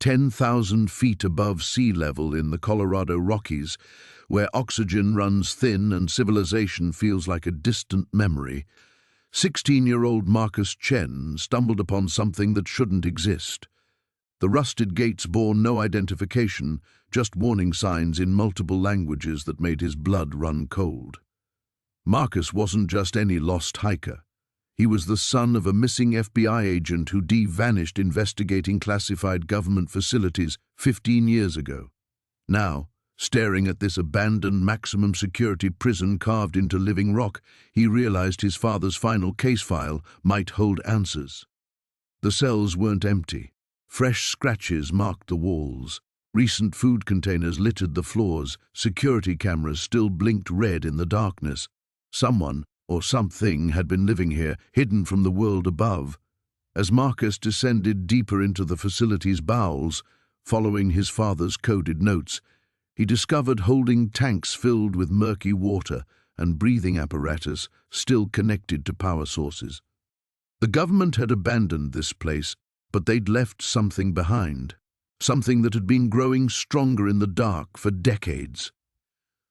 10,000 feet above sea level in the Colorado Rockies, where oxygen runs thin and civilization feels like a distant memory, 16-year-old Marcus Chen stumbled upon something that shouldn't exist. The rusted gates bore no identification, just warning signs in multiple languages that made his blood run cold. Marcus wasn't just any lost hiker. He was the son of a missing FBI agent who vanished investigating classified government facilities 15 years ago. Now, staring at this abandoned maximum security prison carved into living rock, he realized his father's final case file might hold answers. The cells weren't empty. Fresh scratches marked the walls. Recent food containers littered the floors. Security cameras still blinked red in the darkness. Someone, or something, had been living here, hidden from the world above. As Marcus descended deeper into the facility's bowels, following his father's coded notes, he discovered holding tanks filled with murky water and breathing apparatus still connected to power sources. The government had abandoned this place, but they'd left something behind, something that had been growing stronger in the dark for decades.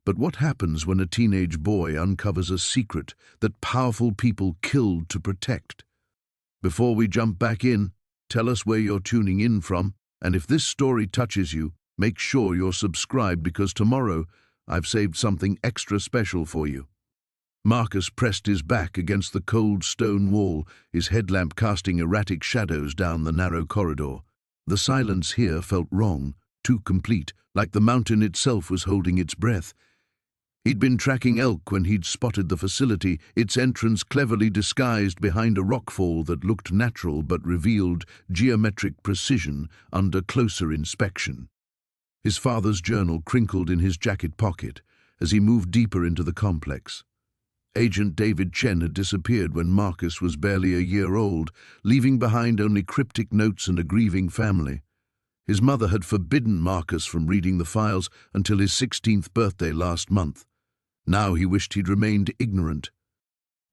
But what happens when a teenage boy uncovers a secret that powerful people killed to protect? Before we jump back in, tell us where you're tuning in from, and if this story touches you, make sure you're subscribed because tomorrow I've saved something extra special for you. Marcus pressed his back against the cold stone wall, his headlamp casting erratic shadows down the narrow corridor. The silence here felt wrong, too complete, like the mountain itself was holding its breath. He'd been tracking elk when he'd spotted the facility, its entrance cleverly disguised behind a rockfall that looked natural but revealed geometric precision under closer inspection. His father's journal crinkled in his jacket pocket as he moved deeper into the complex. Agent David Chen had disappeared when Marcus was barely a year old, leaving behind only cryptic notes and a grieving family. His mother had forbidden Marcus from reading the files until his 16th birthday last month. Now he wished he'd remained ignorant.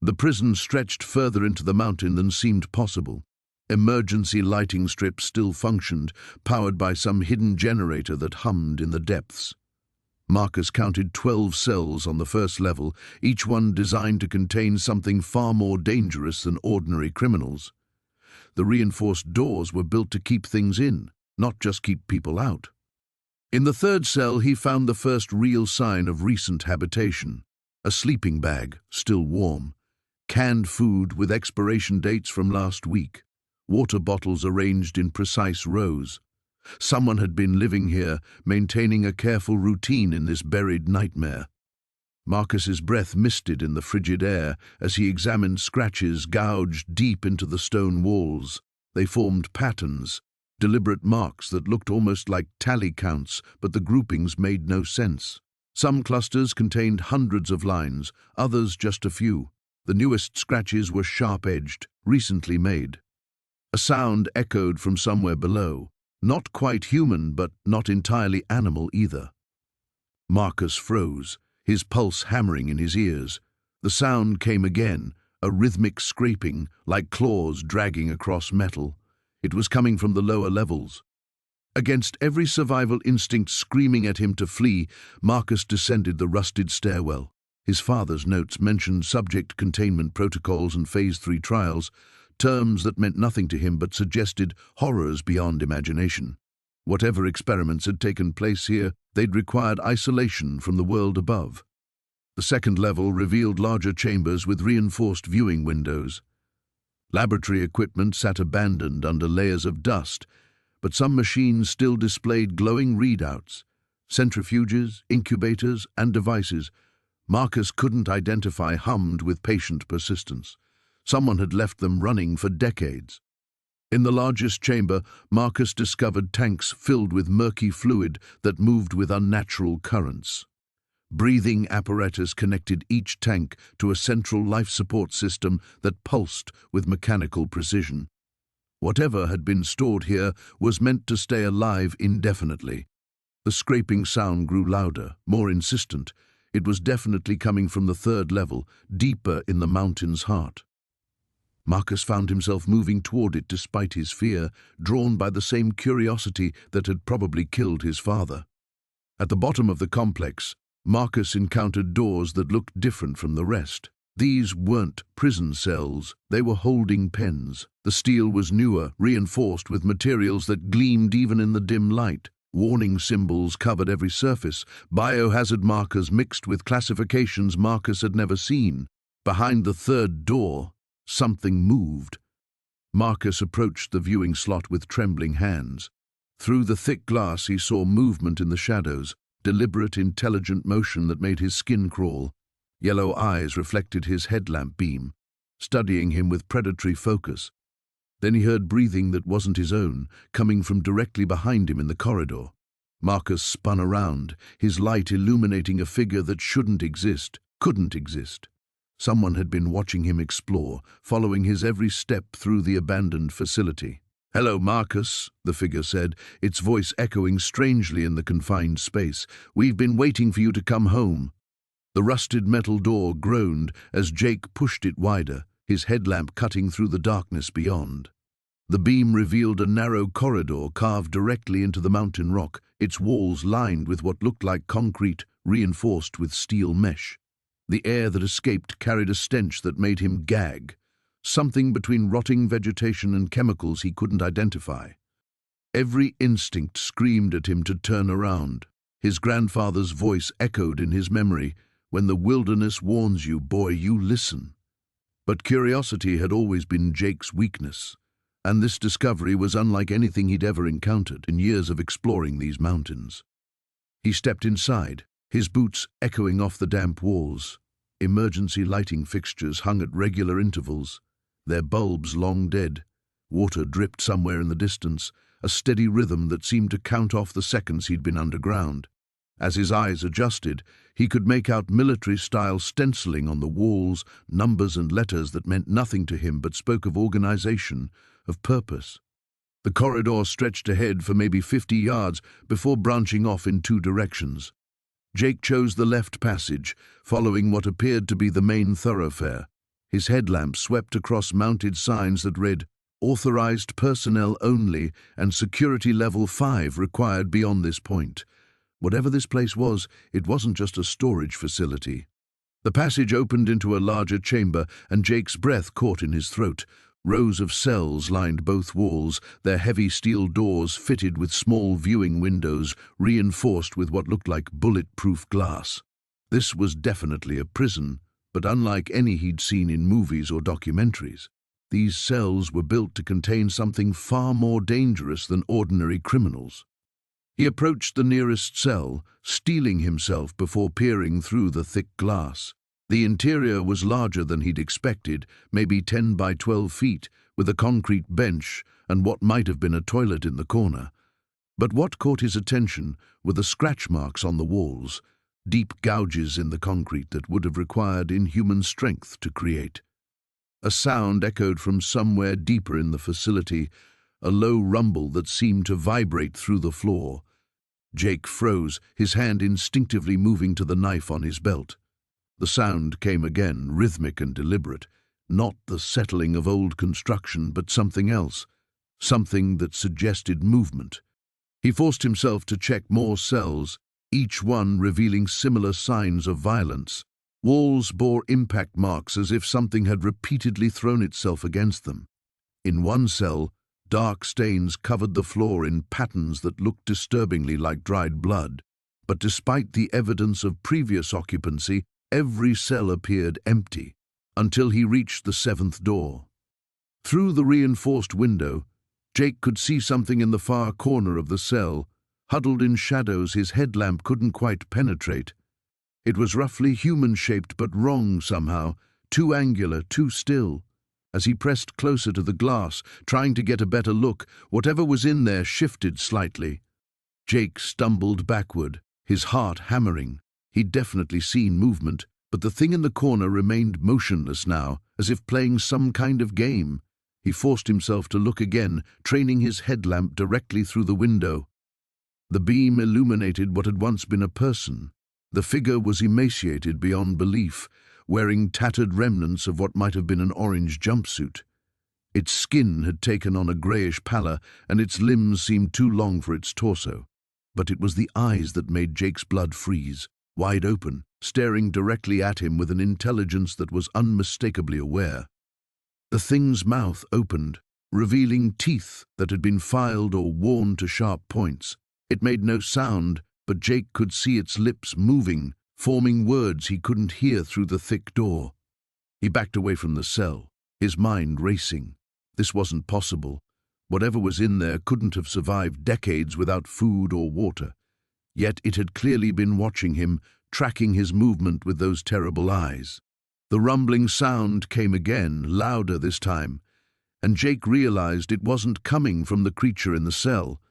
The prison stretched further into the mountain than seemed possible. Emergency lighting strips still functioned, powered by some hidden generator that hummed in the depths. Marcus counted 12 cells on the first level, each one designed to contain something far more dangerous than ordinary criminals. The reinforced doors were built to keep things in, not just keep people out. In the third cell, he found the first real sign of recent habitation. A sleeping bag, still warm. Canned food with expiration dates from last week. Water bottles arranged in precise rows. Someone had been living here, maintaining a careful routine in this buried nightmare. Marcus's breath misted in the frigid air as he examined scratches gouged deep into the stone walls. They formed patterns, deliberate marks that looked almost like tally counts, but the groupings made no sense. Some clusters contained hundreds of lines, others just a few. The newest scratches were sharp-edged, recently made. A sound echoed from somewhere below. Not quite human, but not entirely animal either. Marcus froze, his pulse hammering in his ears. The sound came again, a rhythmic scraping, like claws dragging across metal. It was coming from the lower levels. Against every survival instinct screaming at him to flee, Marcus descended the rusted stairwell. His father's notes mentioned subject containment protocols and Phase 3 trials, terms that meant nothing to him but suggested horrors beyond imagination. Whatever experiments had taken place here, they'd required isolation from the world above. The second level revealed larger chambers with reinforced viewing windows. Laboratory equipment sat abandoned under layers of dust, but some machines still displayed glowing readouts. Centrifuges, incubators, and devices Marcus couldn't identify hummed with patient persistence. Someone had left them running for decades. In the largest chamber, Marcus discovered tanks filled with murky fluid that moved with unnatural currents. Breathing apparatus connected each tank to a central life support system that pulsed with mechanical precision. Whatever had been stored here was meant to stay alive indefinitely. The scraping sound grew louder, more insistent. It was definitely coming from the third level, deeper in the mountain's heart. Marcus found himself moving toward it despite his fear, drawn by the same curiosity that had probably killed his father. At the bottom of the complex, Marcus encountered doors that looked different from the rest. These weren't prison cells, they were holding pens. The steel was newer, reinforced with materials that gleamed even in the dim light. Warning symbols covered every surface, biohazard markers mixed with classifications Marcus had never seen. Behind the third door, something moved. Marcus approached the viewing slot with trembling hands. Through the thick glass he saw movement in the shadows, deliberate, intelligent motion that made his skin crawl. Yellow eyes reflected his headlamp beam, studying him with predatory focus. Then he heard breathing that wasn't his own, coming from directly behind him in the corridor. Marcus spun around, his light illuminating a figure that shouldn't exist, couldn't exist. Someone had been watching him explore, following his every step through the abandoned facility. "Hello, Marcus," the figure said, its voice echoing strangely in the confined space. "We've been waiting for you to come home." The rusted metal door groaned as Jake pushed it wider, his headlamp cutting through the darkness beyond. The beam revealed a narrow corridor carved directly into the mountain rock, its walls lined with what looked like concrete, reinforced with steel mesh. The air that escaped carried a stench that made him gag, something between rotting vegetation and chemicals he couldn't identify. Every instinct screamed at him to turn around. His grandfather's voice echoed in his memory, "When the wilderness warns you, boy, you listen." But curiosity had always been Jake's weakness, and this discovery was unlike anything he'd ever encountered in years of exploring these mountains. He stepped inside, his boots echoing off the damp walls. Emergency lighting fixtures hung at regular intervals, their bulbs long dead. Water dripped somewhere in the distance, a steady rhythm that seemed to count off the seconds he'd been underground. As his eyes adjusted, he could make out military-style stenciling on the walls, numbers and letters that meant nothing to him but spoke of organization, of purpose. The corridor stretched ahead for maybe 50 yards before branching off in two directions. Jake chose the left passage, following what appeared to be the main thoroughfare. His headlamp swept across mounted signs that read, "Authorized personnel only and security level 5 required beyond this point." Whatever this place was, it wasn't just a storage facility. The passage opened into a larger chamber, and Jake's breath caught in his throat. Rows of cells lined both walls, their heavy steel doors fitted with small viewing windows, reinforced with what looked like bulletproof glass. This was definitely a prison, but unlike any he'd seen in movies or documentaries. These cells were built to contain something far more dangerous than ordinary criminals. He approached the nearest cell, steeling himself before peering through the thick glass. The interior was larger than he'd expected, maybe 10 by 12 feet, with a concrete bench and what might have been a toilet in the corner. But what caught his attention were the scratch marks on the walls, deep gouges in the concrete that would have required inhuman strength to create. A sound echoed from somewhere deeper in the facility, a low rumble that seemed to vibrate through the floor. Jake froze, his hand instinctively moving to the knife on his belt. The sound came again, rhythmic and deliberate, not the settling of old construction, but something else, something that suggested movement. He forced himself to check more cells, each one revealing similar signs of violence. Walls bore impact marks as if something had repeatedly thrown itself against them. In one cell, dark stains covered the floor in patterns that looked disturbingly like dried blood. But despite the evidence of previous occupancy, every cell appeared empty, until he reached the 7th door. Through the reinforced window, Jake could see something in the far corner of the cell, huddled in shadows his headlamp couldn't quite penetrate. It was roughly human-shaped but wrong somehow, too angular, too still. As he pressed closer to the glass, trying to get a better look, whatever was in there shifted slightly. Jake stumbled backward, his heart hammering. He'd definitely seen movement, but the thing in the corner remained motionless now, as if playing some kind of game. He forced himself to look again, training his headlamp directly through the window. The beam illuminated what had once been a person. The figure was emaciated beyond belief, wearing tattered remnants of what might have been an orange jumpsuit. Its skin had taken on a greyish pallor, and its limbs seemed too long for its torso. But it was the eyes that made Jake's blood freeze, wide open, staring directly at him with an intelligence that was unmistakably aware. The thing's mouth opened, revealing teeth that had been filed or worn to sharp points. It made no sound, but Jake could see its lips moving, forming words he couldn't hear through the thick door. He backed away from the cell, his mind racing. This wasn't possible. Whatever was in there couldn't have survived decades without food or water. Yet it had clearly been watching him, tracking his movement with those terrible eyes. The rumbling sound came again, louder this time, and Jake realized it wasn't coming from the creature in the cell.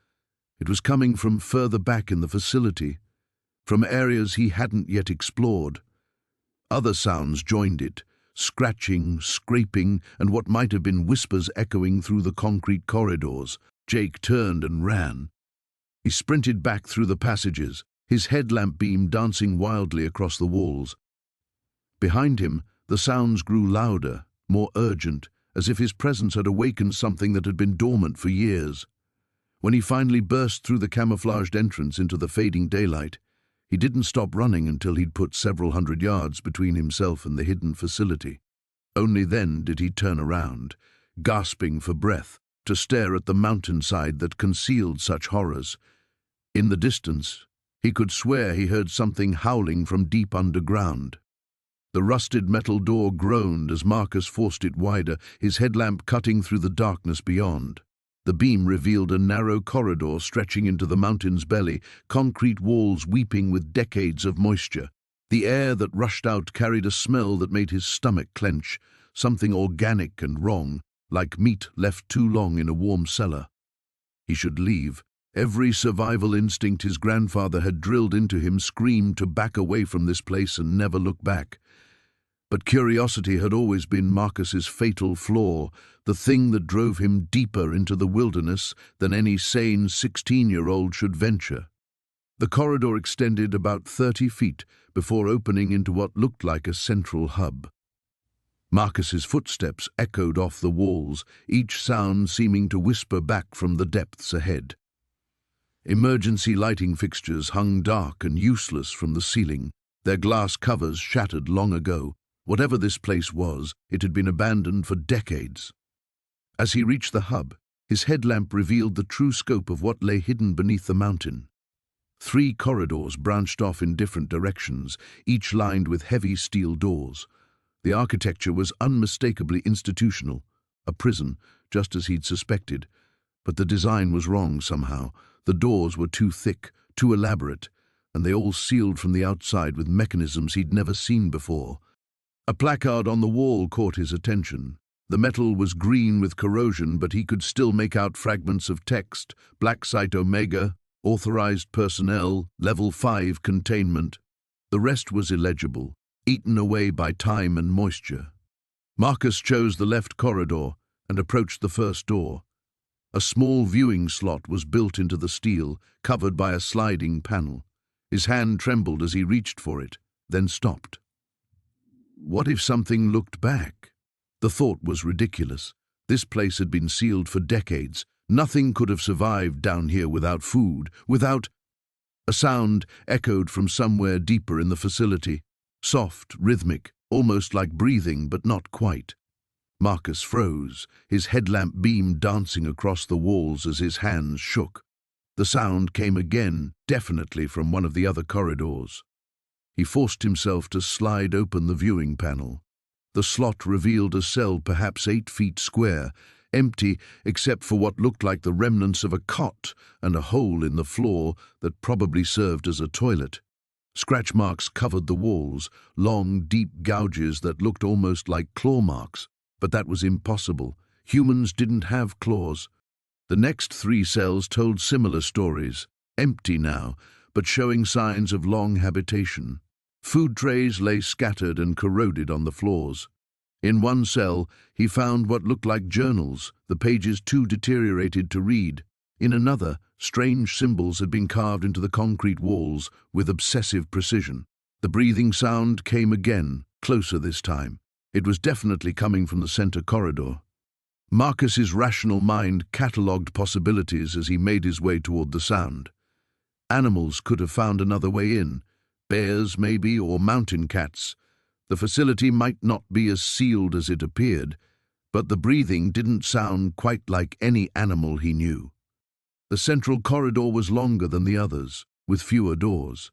It was coming from further back in the facility, from areas he hadn't yet explored. Other sounds joined it, scratching, scraping, and what might have been whispers echoing through the concrete corridors. Jake turned and ran. He sprinted back through the passages, his headlamp beam dancing wildly across the walls. Behind him, the sounds grew louder, more urgent, as if his presence had awakened something that had been dormant for years. When he finally burst through the camouflaged entrance into the fading daylight, he didn't stop running until he'd put several hundred yards between himself and the hidden facility. Only then did he turn around, gasping for breath, to stare at the mountainside that concealed such horrors. In the distance, he could swear he heard something howling from deep underground. The rusted metal door groaned as Marcus forced it wider, his headlamp cutting through the darkness beyond. The beam revealed a narrow corridor stretching into the mountain's belly, concrete walls weeping with decades of moisture. The air that rushed out carried a smell that made his stomach clench, something organic and wrong, like meat left too long in a warm cellar. He should leave. Every survival instinct his grandfather had drilled into him screamed to back away from this place and never look back. But curiosity had always been Marcus's fatal flaw, the thing that drove him deeper into the wilderness than any sane 16-year-old should venture. The corridor extended about 30 feet before opening into what looked like a central hub. Marcus's footsteps echoed off the walls, each sound seeming to whisper back from the depths ahead. Emergency lighting fixtures hung dark and useless from the ceiling, their glass covers shattered long ago. Whatever this place was, it had been abandoned for decades. As he reached the hub, his headlamp revealed the true scope of what lay hidden beneath the mountain. 3 corridors branched off in different directions, each lined with heavy steel doors. The architecture was unmistakably institutional, a prison, just as he'd suspected. But the design was wrong somehow. The doors were too thick, too elaborate, and they all sealed from the outside with mechanisms he'd never seen before. A placard on the wall caught his attention. The metal was green with corrosion, but he could still make out fragments of text: Black Site Omega, Authorized Personnel, Level 5 Containment. The rest was illegible, eaten away by time and moisture. Marcus chose the left corridor and approached the first door. A small viewing slot was built into the steel, covered by a sliding panel. His hand trembled as he reached for it, then stopped. What if something looked back? The thought was ridiculous. This place had been sealed for decades. Nothing could have survived down here without food, without... A sound echoed from somewhere deeper in the facility. Soft, rhythmic, almost like breathing, but not quite. Marcus froze, his headlamp beam dancing across the walls as his hands shook. The sound came again, definitely from one of the other corridors. He forced himself to slide open the viewing panel. The slot revealed a cell perhaps 8 feet square, empty except for what looked like the remnants of a cot and a hole in the floor that probably served as a toilet. Scratch marks covered the walls, long, deep gouges that looked almost like claw marks. But that was impossible. Humans didn't have claws. The next 3 cells told similar stories, empty now, but showing signs of long habitation. Food trays lay scattered and corroded on the floors. In one cell, he found what looked like journals, the pages too deteriorated to read. In another, strange symbols had been carved into the concrete walls with obsessive precision. The breathing sound came again, closer this time. It was definitely coming from the center corridor. Marcus's rational mind catalogued possibilities as he made his way toward the sound. Animals could have found another way in. Bears, maybe, or mountain cats. The facility might not be as sealed as it appeared, but the breathing didn't sound quite like any animal he knew. The central corridor was longer than the others, with fewer doors.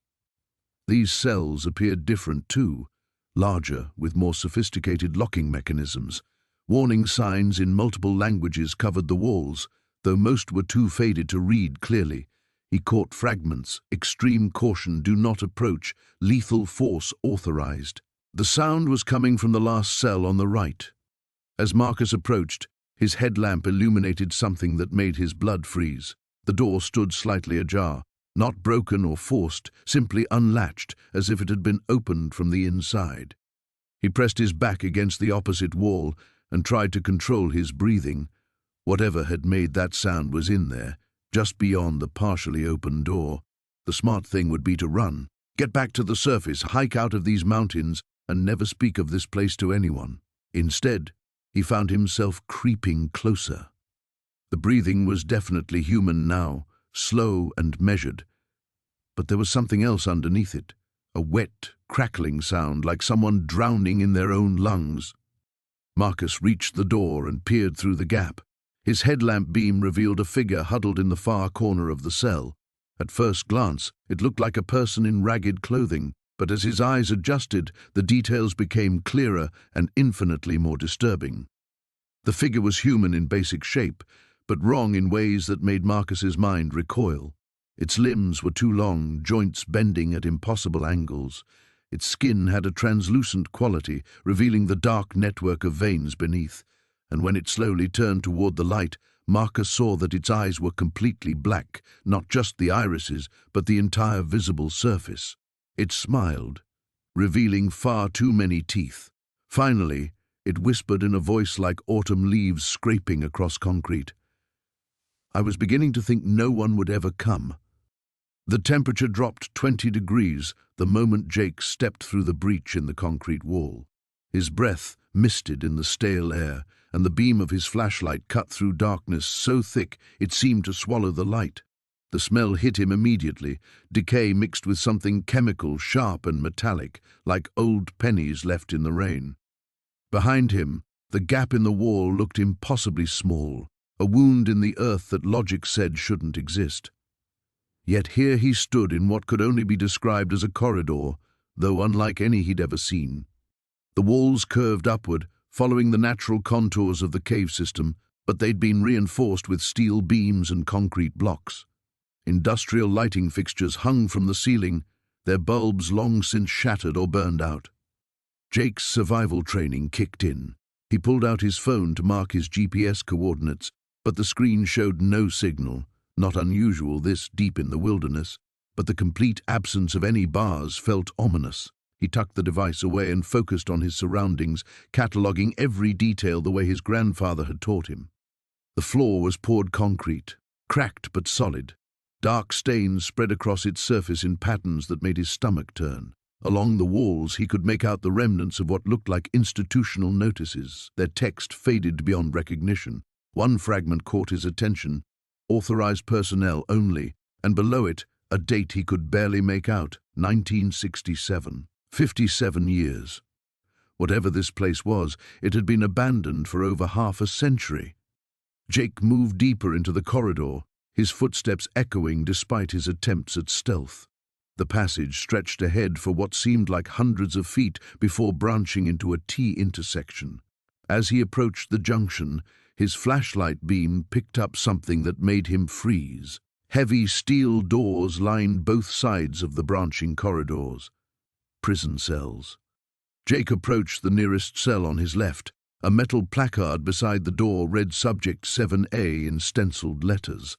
These cells appeared different too, larger, with more sophisticated locking mechanisms. Warning signs in multiple languages covered the walls, though most were too faded to read clearly. He caught fragments: extreme caution, do not approach, lethal force authorized. The sound was coming from the last cell on the right. As Marcus approached, his headlamp illuminated something that made his blood freeze. The door stood slightly ajar, not broken or forced, simply unlatched, as if it had been opened from the inside. He pressed his back against the opposite wall and tried to control his breathing. Whatever had made that sound was in there, just beyond the partially open door. The smart thing would be to run, get back to the surface, hike out of these mountains, and never speak of this place to anyone. Instead, he found himself creeping closer. The breathing was definitely human now, slow and measured. But there was something else underneath it, a wet, crackling sound like someone drowning in their own lungs. Marcus reached the door and peered through the gap. His headlamp beam revealed a figure huddled in the far corner of the cell. At first glance, it looked like a person in ragged clothing, but as his eyes adjusted, the details became clearer and infinitely more disturbing. The figure was human in basic shape, but wrong in ways that made Marcus's mind recoil. Its limbs were too long, joints bending at impossible angles. Its skin had a translucent quality, revealing the dark network of veins beneath. And when it slowly turned toward the light, Marcus saw that its eyes were completely black, not just the irises, but the entire visible surface. It smiled, revealing far too many teeth. Finally, it whispered in a voice like autumn leaves scraping across concrete. "I was beginning to think no one would ever come." The temperature dropped 20 degrees the moment Jake stepped through the breach in the concrete wall. His breath misted in the stale air, and the beam of his flashlight cut through darkness so thick it seemed to swallow the light. The smell hit him immediately, decay mixed with something chemical, sharp and metallic, like old pennies left in the rain. Behind him, the gap in the wall looked impossibly small, a wound in the earth that logic said shouldn't exist. Yet here he stood in what could only be described as a corridor, though unlike any he'd ever seen. The walls curved upward, following the natural contours of the cave system, but they'd been reinforced with steel beams and concrete blocks. Industrial lighting fixtures hung from the ceiling, their bulbs long since shattered or burned out. Jake's survival training kicked in. He pulled out his phone to mark his GPS coordinates, but the screen showed no signal. Not unusual this deep in the wilderness, but the complete absence of any bars felt ominous. He tucked the device away and focused on his surroundings, cataloging every detail the way his grandfather had taught him. The floor was poured concrete, cracked but solid. Dark stains spread across its surface in patterns that made his stomach turn. Along the walls, he could make out the remnants of what looked like institutional notices, their text faded beyond recognition. One fragment caught his attention: authorized personnel only, and below it, a date he could barely make out, 1967. 57 years. Whatever this place was, it had been abandoned for over half a century. Jake moved deeper into the corridor, his footsteps echoing despite his attempts at stealth. The passage stretched ahead for what seemed like hundreds of feet before branching into a T-intersection. As he approached the junction, his flashlight beam picked up something that made him freeze. Heavy steel doors lined both sides of the branching corridors. Prison cells. Jake approached the nearest cell on his left. A metal placard beside the door read Subject 7A in stenciled letters.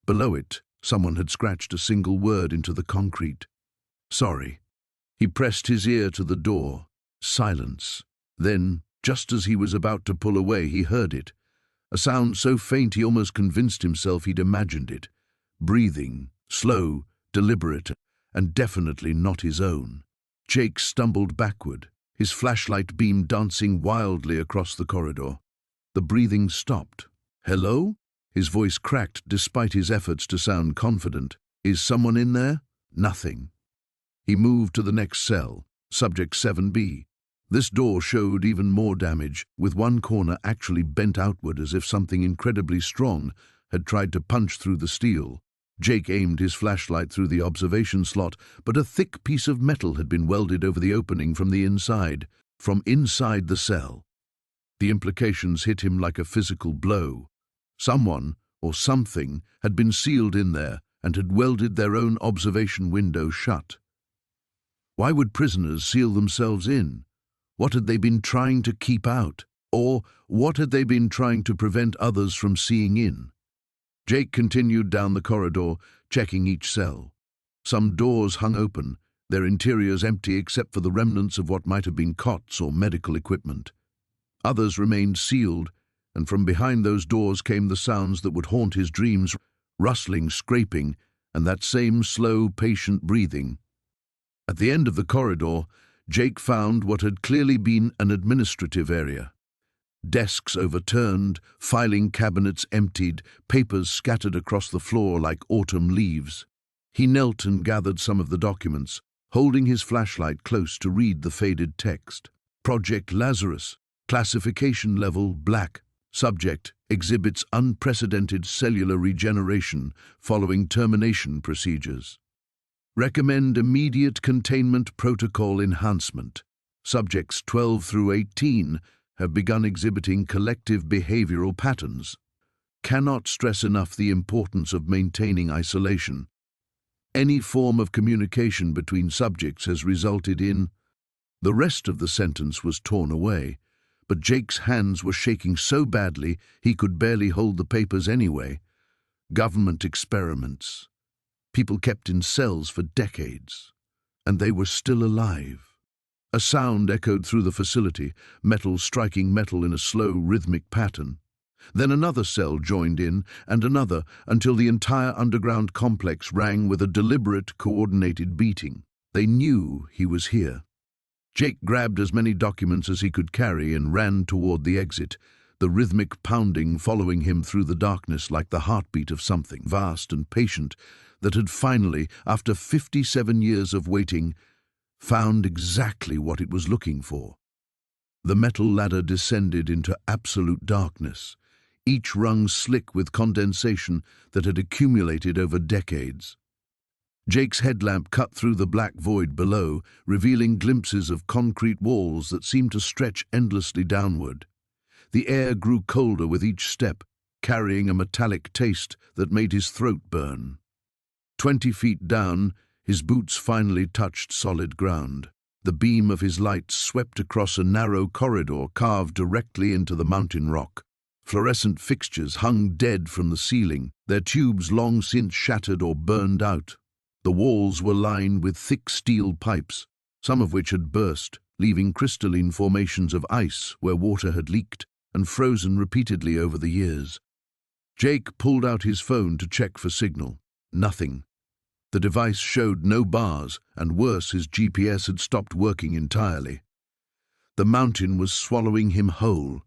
Below it, someone had scratched a single word into the concrete. "Sorry." He pressed his ear to the door. Silence. Then, just as he was about to pull away, he heard it. A sound so faint he almost convinced himself he'd imagined it. Breathing, slow, deliberate, and definitely not his own. Jake stumbled backward, his flashlight beam dancing wildly across the corridor. The breathing stopped. "Hello?" His voice cracked despite his efforts to sound confident. "Is someone in there?" Nothing. He moved to the next cell, subject 7B. This door showed even more damage, with one corner actually bent outward as if something incredibly strong had tried to punch through the steel. Jake aimed his flashlight through the observation slot, but a thick piece of metal had been welded over the opening from the inside, from inside the cell. The implications hit him like a physical blow. Someone, or something, had been sealed in there and had welded their own observation window shut. Why would prisoners seal themselves in? What had they been trying to keep out? Or what had they been trying to prevent others from seeing in? Jake continued down the corridor, checking each cell. Some doors hung open, their interiors empty except for the remnants of what might have been cots or medical equipment. Others remained sealed, and from behind those doors came the sounds that would haunt his dreams: rustling, scraping, and that same slow, patient breathing. At the end of the corridor, Jake found what had clearly been an administrative area. Desks overturned, filing cabinets emptied, papers scattered across the floor like autumn leaves. He knelt and gathered some of the documents, holding his flashlight close to read the faded text. Project Lazarus, classification level black. Subject exhibits unprecedented cellular regeneration following termination procedures. Recommend immediate containment protocol enhancement. Subjects 12 through 18 have begun exhibiting collective behavioral patterns. Cannot stress enough the importance of maintaining isolation. Any form of communication between subjects has resulted in... The rest of the sentence was torn away, but Jake's hands were shaking so badly he could barely hold the papers anyway. Government experiments. People kept in cells for decades, and they were still alive. A sound echoed through the facility, metal striking metal in a slow, rhythmic pattern. Then another cell joined in, and another, until the entire underground complex rang with a deliberate, coordinated beating. They knew he was here. Jake grabbed as many documents as he could carry and ran toward the exit, the rhythmic pounding following him through the darkness like the heartbeat of something vast and patient that had finally, after 57 years of waiting, found exactly what it was looking for. The metal ladder descended into absolute darkness, each rung slick with condensation that had accumulated over decades. Jake's headlamp cut through the black void below, revealing glimpses of concrete walls that seemed to stretch endlessly downward. The air grew colder with each step, carrying a metallic taste that made his throat burn. 20 feet down, his boots finally touched solid ground. The beam of his light swept across a narrow corridor carved directly into the mountain rock. Fluorescent fixtures hung dead from the ceiling, their tubes long since shattered or burned out. The walls were lined with thick steel pipes, some of which had burst, leaving crystalline formations of ice where water had leaked and frozen repeatedly over the years. Jake pulled out his phone to check for signal. Nothing. The device showed no bars, and worse, his GPS had stopped working entirely. The mountain was swallowing him whole.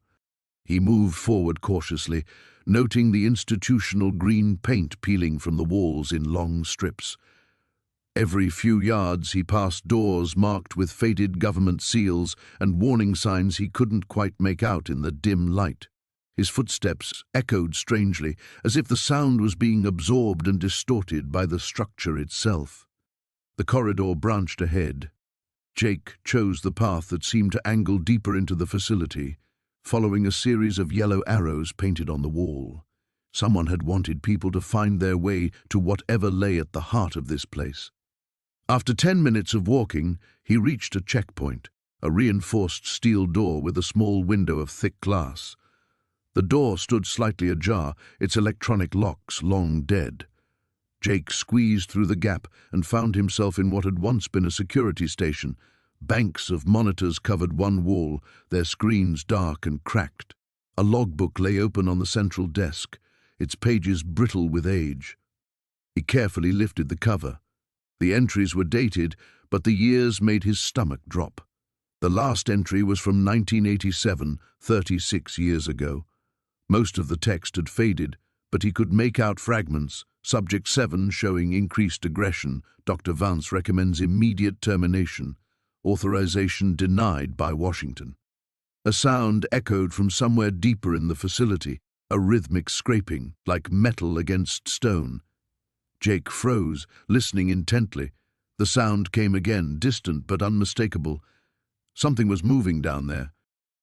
He moved forward cautiously, noting the institutional green paint peeling from the walls in long strips. Every few yards he passed doors marked with faded government seals and warning signs he couldn't quite make out in the dim light. His footsteps echoed strangely, as if the sound was being absorbed and distorted by the structure itself. The corridor branched ahead. Jake chose the path that seemed to angle deeper into the facility, following a series of yellow arrows painted on the wall. Someone had wanted people to find their way to whatever lay at the heart of this place. After 10 minutes of walking, he reached a checkpoint, a reinforced steel door with a small window of thick glass. The door stood slightly ajar, its electronic locks long dead. Jake squeezed through the gap and found himself in what had once been a security station. Banks of monitors covered one wall, their screens dark and cracked. A logbook lay open on the central desk, its pages brittle with age. He carefully lifted the cover. The entries were dated, but the years made his stomach drop. The last entry was from 1987, 36 years ago. Most of the text had faded, but he could make out fragments. Subject 7 showing increased aggression. Dr. Vance recommends immediate termination. Authorization denied by Washington. A sound echoed from somewhere deeper in the facility, a rhythmic scraping, like metal against stone. Jake froze, listening intently. The sound came again, distant but unmistakable. Something was moving down there.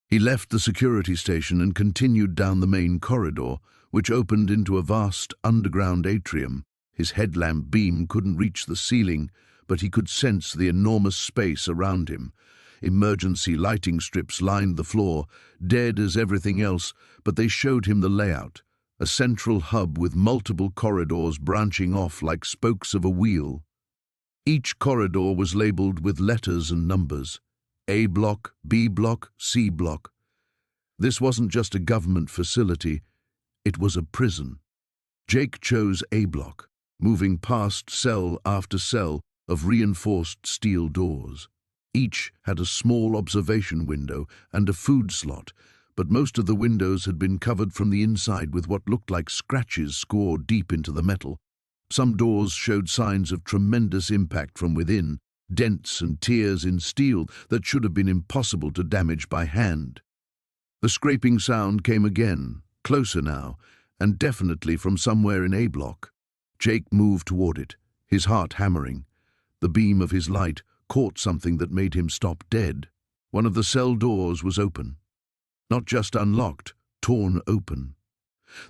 He left the security station and continued down the main corridor, which opened into a vast underground atrium. His headlamp beam couldn't reach the ceiling, but he could sense the enormous space around him. Emergency lighting strips lined the floor, dead as everything else, but they showed him the layout, a central hub with multiple corridors branching off like spokes of a wheel. Each corridor was labeled with letters and numbers. A block, B block, C block. This wasn't just a government facility, it was a prison. Jake chose A block, moving past cell after cell of reinforced steel doors. Each had a small observation window and a food slot, but most of the windows had been covered from the inside with what looked like scratches scored deep into the metal. Some doors showed signs of tremendous impact from within, dents and tears in steel that should have been impossible to damage by hand. The scraping sound came again, closer now, and definitely from somewhere in A block. Jake moved toward it, his heart hammering. The beam of his light caught something that made him stop dead. One of the cell doors was open. Not just unlocked, torn open.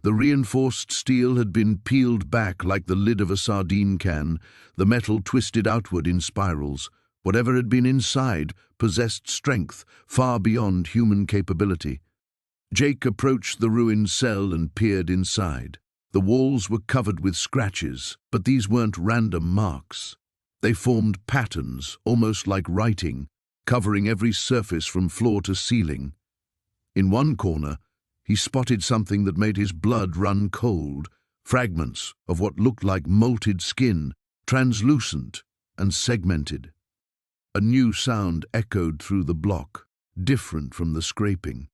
The reinforced steel had been peeled back like the lid of a sardine can, the metal twisted outward in spirals. Whatever had been inside possessed strength far beyond human capability. Jake approached the ruined cell and peered inside. The walls were covered with scratches, but these weren't random marks. They formed patterns, almost like writing, covering every surface from floor to ceiling. In one corner, he spotted something that made his blood run cold, fragments of what looked like molted skin, translucent and segmented. A new sound echoed through the block, different from the scraping.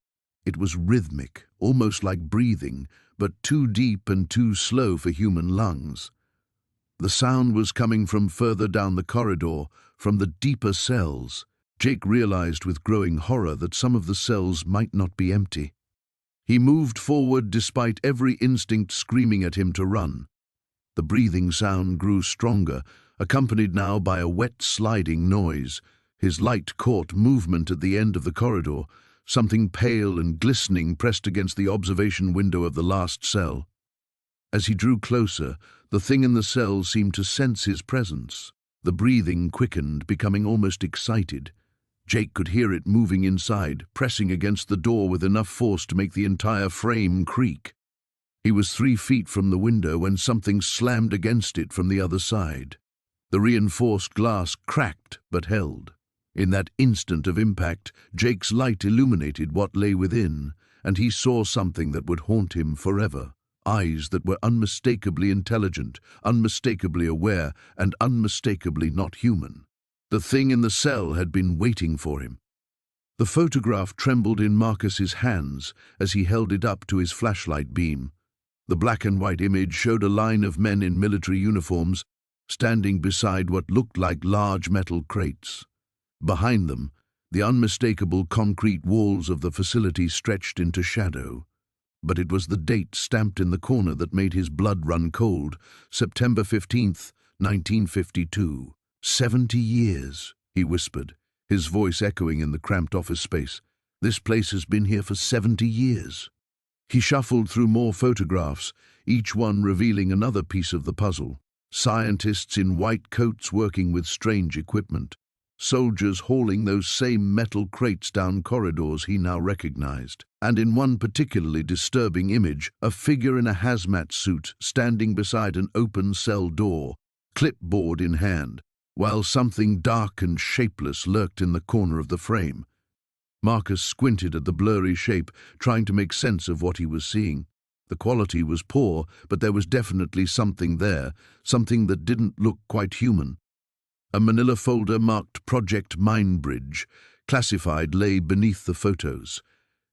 It was rhythmic, almost like breathing, but too deep and too slow for human lungs. The sound was coming from further down the corridor, from the deeper cells. Jake realized with growing horror that some of the cells might not be empty. He moved forward despite every instinct screaming at him to run. The breathing sound grew stronger, accompanied now by a wet sliding noise. His light caught movement at the end of the corridor, something pale and glistening pressed against the observation window of the last cell. As he drew closer, the thing in the cell seemed to sense his presence. The breathing quickened, becoming almost excited. Jake could hear it moving inside, pressing against the door with enough force to make the entire frame creak. He was 3 feet from the window when something slammed against it from the other side. The reinforced glass cracked but held. In that instant of impact, Jake's light illuminated what lay within, and he saw something that would haunt him forever. Eyes that were unmistakably intelligent, unmistakably aware, and unmistakably not human. The thing in the cell had been waiting for him. The photograph trembled in Marcus's hands as he held it up to his flashlight beam. The black and white image showed a line of men in military uniforms standing beside what looked like large metal crates. Behind them, the unmistakable concrete walls of the facility stretched into shadow. But it was the date stamped in the corner that made his blood run cold. September 15th, 1952. 70 years, he whispered, his voice echoing in the cramped office space. This place has been here for 70 years. He shuffled through more photographs, each one revealing another piece of the puzzle. Scientists in white coats working with strange equipment. Soldiers hauling those same metal crates down corridors he now recognized. And in one particularly disturbing image, a figure in a hazmat suit standing beside an open cell door, clipboard in hand, while something dark and shapeless lurked in the corner of the frame. Marcus squinted at the blurry shape, trying to make sense of what he was seeing. The quality was poor, but there was definitely something there, something that didn't look quite human. A manila folder marked Project Mindbridge, classified, lay beneath the photos.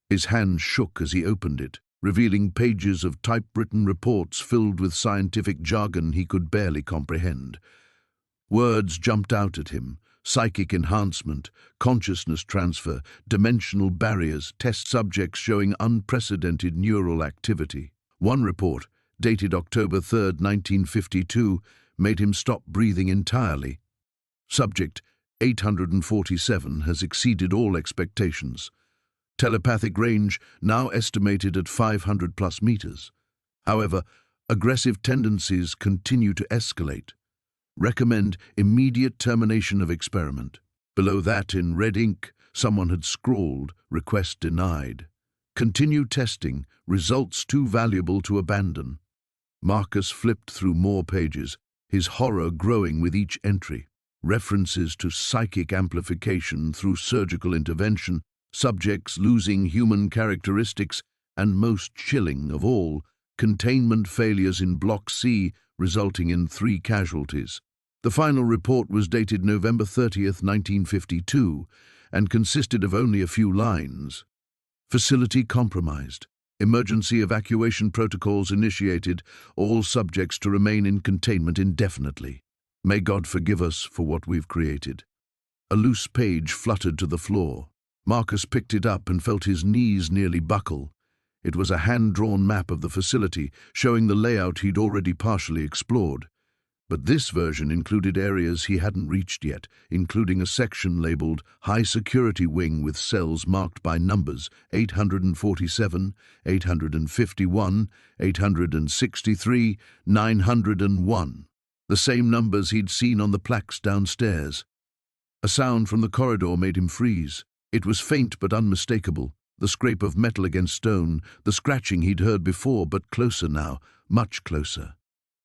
His hand shook as he opened it. revealing pages of typewritten reports filled with scientific jargon he could barely comprehend. Words jumped out at him: psychic enhancement, consciousness transfer, dimensional barriers, test subjects showing unprecedented neural activity. One report, dated October 3, 1952, made him stop breathing entirely. Subject 847 has exceeded all expectations. Telepathic range now estimated at 500+ meters. However, aggressive tendencies continue to escalate. Recommend immediate termination of experiment. Below that, in red ink, someone had scrawled, request denied. Continue testing, results too valuable to abandon. Marcus flipped through more pages, his horror growing with each entry. References to psychic amplification through surgical intervention, subjects losing human characteristics, and most chilling of all, containment failures in Block C resulting in 3 casualties. The final report was dated November 30, 1952, and consisted of only a few lines. Facility compromised. Emergency evacuation protocols initiated, all subjects to remain in containment indefinitely. May God forgive us for what we've created. A loose page fluttered to the floor. Marcus picked it up and felt his knees nearly buckle. It was a hand-drawn map of the facility, showing the layout he'd already partially explored. But this version included areas he hadn't reached yet, including a section labeled High Security Wing with cells marked by numbers 847, 851, 863, 901. The same numbers he'd seen on the plaques downstairs. A sound from the corridor made him freeze. It was faint but unmistakable, the scrape of metal against stone, the scratching he'd heard before, but closer now, much closer.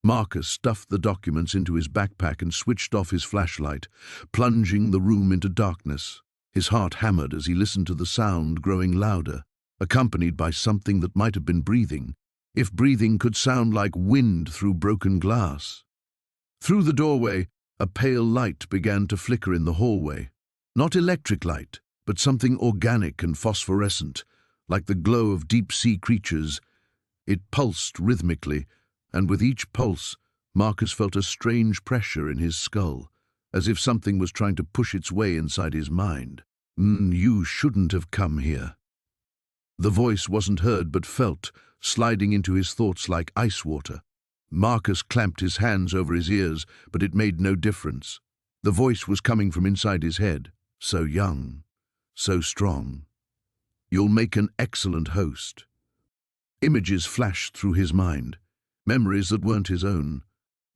Marcus stuffed the documents into his backpack and switched off his flashlight, plunging the room into darkness. His heart hammered as he listened to the sound growing louder, accompanied by something that might have been breathing, if breathing could sound like wind through broken glass. Through the doorway, a pale light began to flicker in the hallway. Not electric light, but something organic and phosphorescent, like the glow of deep-sea creatures. It pulsed rhythmically, and with each pulse, Marcus felt a strange pressure in his skull, as if something was trying to push its way inside his mind. You shouldn't have come here." The voice wasn't heard but felt, sliding into his thoughts like ice water. Marcus clamped his hands over his ears, but it made no difference. The voice was coming from inside his head, so young, so strong. "You'll make an excellent host." Images flashed through his mind, memories that weren't his own.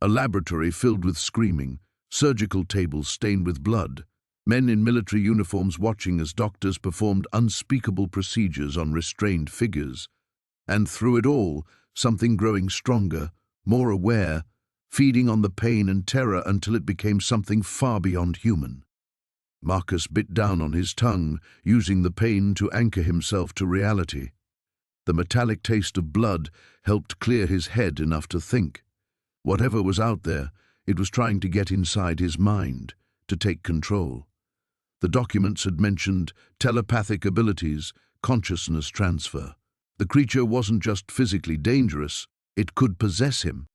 A laboratory filled with screaming, surgical tables stained with blood, men in military uniforms watching as doctors performed unspeakable procedures on restrained figures. And through it all, something growing stronger, more aware, feeding on the pain and terror until it became something far beyond human. Marcus bit down on his tongue, using the pain to anchor himself to reality. The metallic taste of blood helped clear his head enough to think. Whatever was out there, it was trying to get inside his mind, to take control. The documents had mentioned telepathic abilities, consciousness transfer. The creature wasn't just physically dangerous, it could possess him.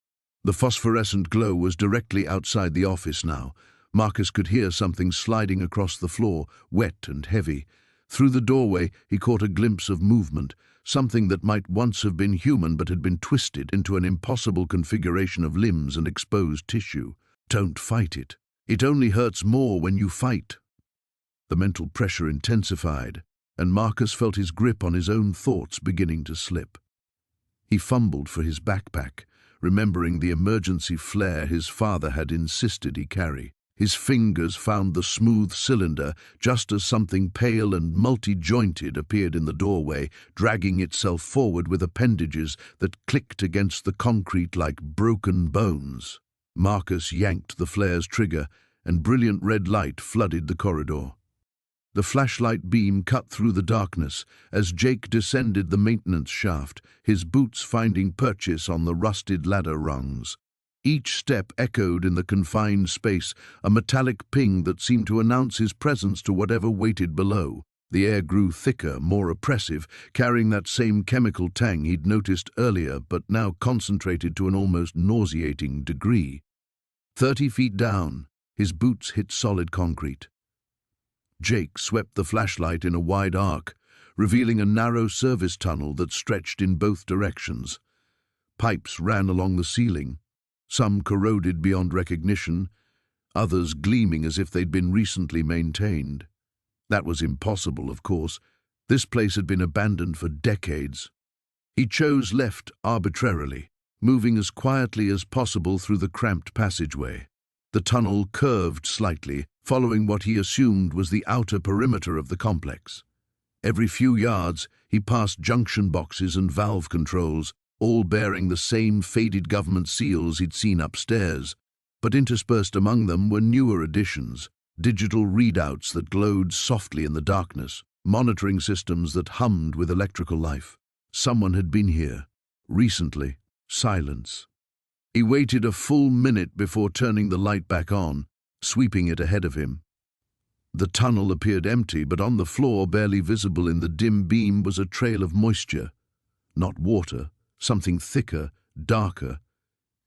The phosphorescent glow was directly outside the office now. Marcus could hear something sliding across the floor, wet and heavy. Through the doorway, he caught a glimpse of movement, something that might once have been human but had been twisted into an impossible configuration of limbs and exposed tissue. Don't fight it. It only hurts more when you fight. The mental pressure intensified, and Marcus felt his grip on his own thoughts beginning to slip. He fumbled for his backpack, remembering the emergency flare his father had insisted he carry. His fingers found the smooth cylinder just as something pale and multi-jointed appeared in the doorway, dragging itself forward with appendages that clicked against the concrete like broken bones. Marcus yanked the flare's trigger, and brilliant red light flooded the corridor. The flashlight beam cut through the darkness as Jake descended the maintenance shaft, his boots finding purchase on the rusted ladder rungs. Each step echoed in the confined space, a metallic ping that seemed to announce his presence to whatever waited below. The air grew thicker, more oppressive, carrying that same chemical tang he'd noticed earlier but now concentrated to an almost nauseating degree. 30 feet down, his boots hit solid concrete. Jake swept the flashlight in a wide arc, revealing a narrow service tunnel that stretched in both directions. Pipes ran along the ceiling, some corroded beyond recognition, others gleaming as if they'd been recently maintained. That was impossible, of course. This place had been abandoned for decades. He chose left arbitrarily, moving as quietly as possible through the cramped passageway. The tunnel curved slightly, following what he assumed was the outer perimeter of the complex. Every few yards, he passed junction boxes and valve controls, all bearing the same faded government seals he'd seen upstairs, but interspersed among them were newer additions, digital readouts that glowed softly in the darkness, monitoring systems that hummed with electrical life. Someone had been here, recently. Silence. He waited a full minute before turning the light back on, sweeping it ahead of him. The tunnel appeared empty, but on the floor, barely visible in the dim beam, was a trail of moisture. Not water, something thicker, darker.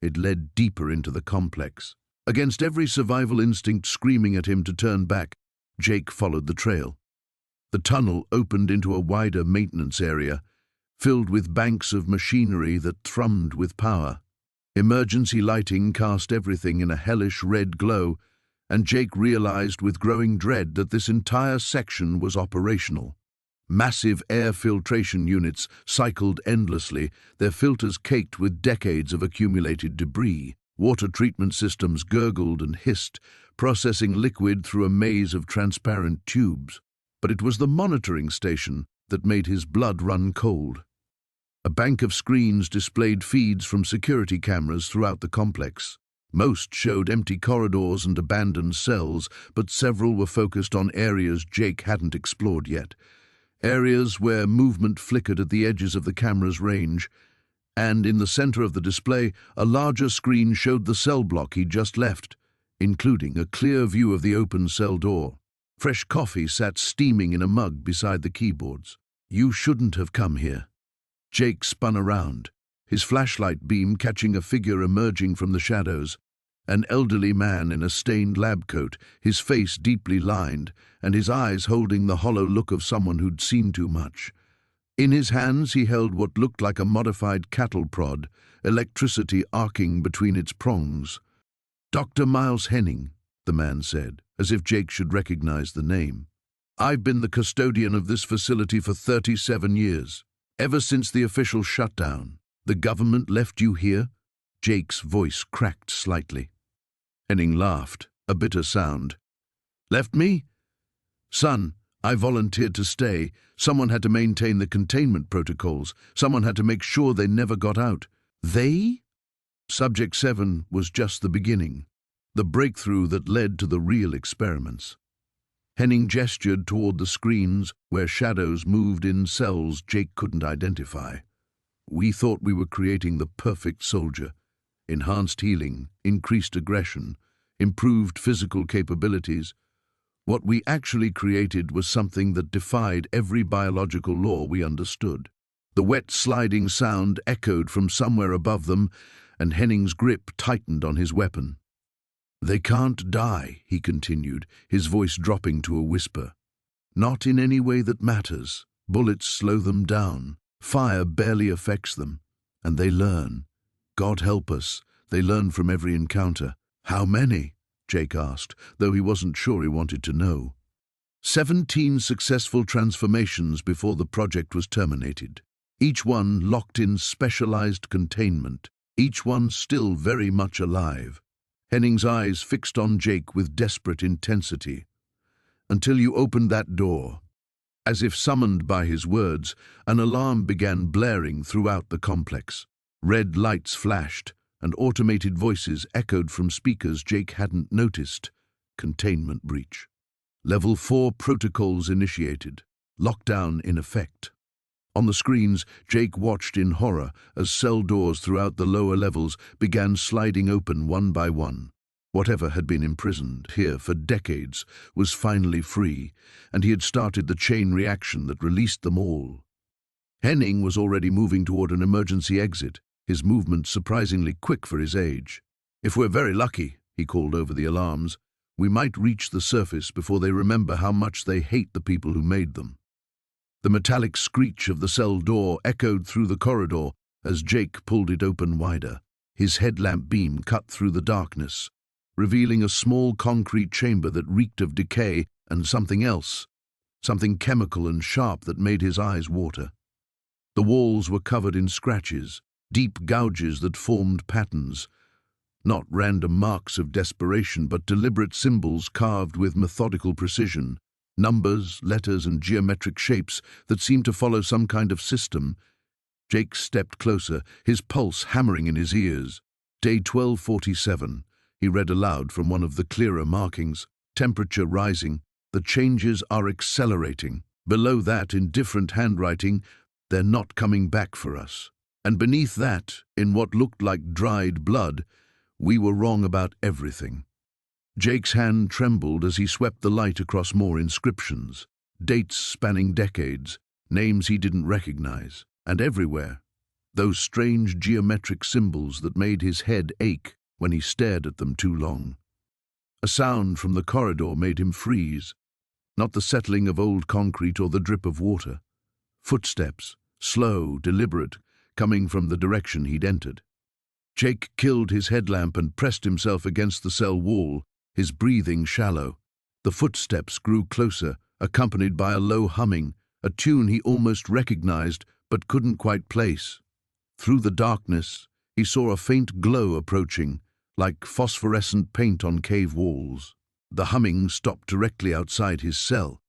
It led deeper into the complex. Against every survival instinct screaming at him to turn back, Jake followed the trail. The tunnel opened into a wider maintenance area, filled with banks of machinery that thrummed with power. Emergency lighting cast everything in a hellish red glow, and Jake realized with growing dread that this entire section was operational. Massive air filtration units cycled endlessly, their filters caked with decades of accumulated debris. Water treatment systems gurgled and hissed, processing liquid through a maze of transparent tubes. But it was the monitoring station that made his blood run cold. A bank of screens displayed feeds from security cameras throughout the complex. Most showed empty corridors and abandoned cells, but several were focused on areas Jake hadn't explored yet. Areas where movement flickered at the edges of the camera's range, and in the center of the display, a larger screen showed the cell block he'd just left, including a clear view of the open cell door. Fresh coffee sat steaming in a mug beside the keyboards. "You shouldn't have come here." Jake spun around, his flashlight beam catching a figure emerging from the shadows. An elderly man in a stained lab coat, his face deeply lined, and his eyes holding the hollow look of someone who'd seen too much. In his hands he held what looked like a modified cattle prod, electricity arcing between its prongs. "Dr. Miles Henning," the man said, as if Jake should recognize the name. "I've been the custodian of this facility for 37 years. Ever since the official shutdown. The government left you here?" Jake's voice cracked slightly. Henning laughed, a bitter sound. "Left me? Son, I volunteered to stay. Someone had to maintain the containment protocols. Someone had to make sure they never got out. They? Subject 7 was just the beginning, the breakthrough that led to the real experiments." Henning gestured toward the screens where shadows moved in cells Jake couldn't identify. "We thought we were creating the perfect soldier. Enhanced healing, increased aggression, improved physical capabilities. What we actually created was something that defied every biological law we understood." The wet sliding sound echoed from somewhere above them, and Henning's grip tightened on his weapon. "They can't die," he continued, his voice dropping to a whisper. "Not in any way that matters. Bullets slow them down. Fire barely affects them. And they learn. God help us, they learn from every encounter." "How many?" Jake asked, though he wasn't sure he wanted to know. 17 successful transformations before the project was terminated. Each one locked in specialized containment. Each one still very much alive. Henning's eyes fixed on Jake with desperate intensity. "Until you opened that door." As if summoned by his words, an alarm began blaring throughout the complex. Red lights flashed, and automated voices echoed from speakers Jake hadn't noticed. Containment breach. Level 4 protocols initiated. Lockdown in effect. On the screens, Jake watched in horror as cell doors throughout the lower levels began sliding open one by one. Whatever had been imprisoned here for decades was finally free, and he had started the chain reaction that released them all. Henning was already moving toward an emergency exit, his movement surprisingly quick for his age. "If we're very lucky," he called over the alarms, "we might reach the surface before they remember how much they hate the people who made them." The metallic screech of the cell door echoed through the corridor as Jake pulled it open wider. His headlamp beam cut through the darkness, revealing a small concrete chamber that reeked of decay and something else, something chemical and sharp that made his eyes water. The walls were covered in scratches, deep gouges that formed patterns, not random marks of desperation, but deliberate symbols carved with methodical precision, numbers, letters, and geometric shapes that seemed to follow some kind of system. Jake stepped closer, his pulse hammering in his ears. "Day 1247, he read aloud from one of the clearer markings. "Temperature rising. The changes are accelerating. Below that, in different handwriting, they're not coming back for us. And beneath that, in what looked like dried blood, we were wrong about everything." Jake's hand trembled as he swept the light across more inscriptions, dates spanning decades, names he didn't recognize, and everywhere, those strange geometric symbols that made his head ache when he stared at them too long. A sound from the corridor made him freeze, not the settling of old concrete or the drip of water. Footsteps, slow, deliberate, coming from the direction he'd entered. Jake killed his headlamp and pressed himself against the cell wall, his breathing shallow. The footsteps grew closer, accompanied by a low humming, a tune he almost recognized but couldn't quite place. Through the darkness, he saw a faint glow approaching, like phosphorescent paint on cave walls. The humming stopped directly outside his cell.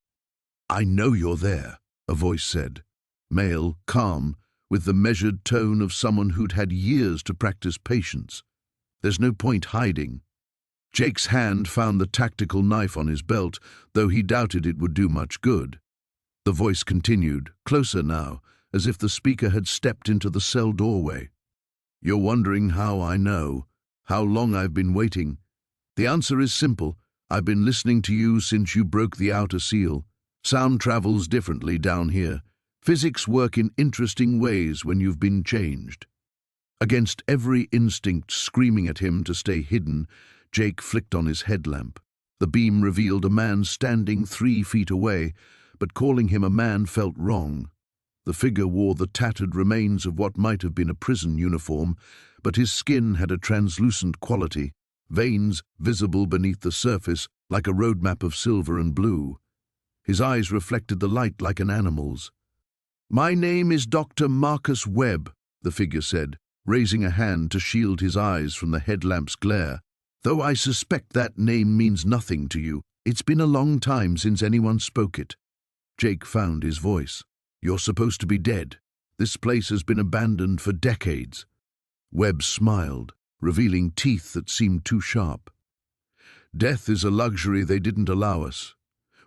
"I know you're there," a voice said, male, calm, with the measured tone of someone who'd had years to practice patience. "There's no point hiding." Jake's hand found the tactical knife on his belt, though he doubted it would do much good. The voice continued, closer now, as if the speaker had stepped into the cell doorway. "You're wondering how I know, how long I've been waiting. The answer is simple. I've been listening to you since you broke the outer seal. Sound travels differently down here. Physics work in interesting ways when you've been changed." Against every instinct screaming at him to stay hidden, Jake flicked on his headlamp. The beam revealed a man standing 3 feet away, but calling him a man felt wrong. The figure wore the tattered remains of what might have been a prison uniform, but his skin had a translucent quality, veins visible beneath the surface like a roadmap of silver and blue. His eyes reflected the light like an animal's. "My name is Dr. Marcus Webb," the figure said, raising a hand to shield his eyes from the headlamp's glare. "Though I suspect that name means nothing to you, it's been a long time since anyone spoke it." Jake found his voice. "You're supposed to be dead. This place has been abandoned for decades." Webb smiled, revealing teeth that seemed too sharp. "Death is a luxury they didn't allow us.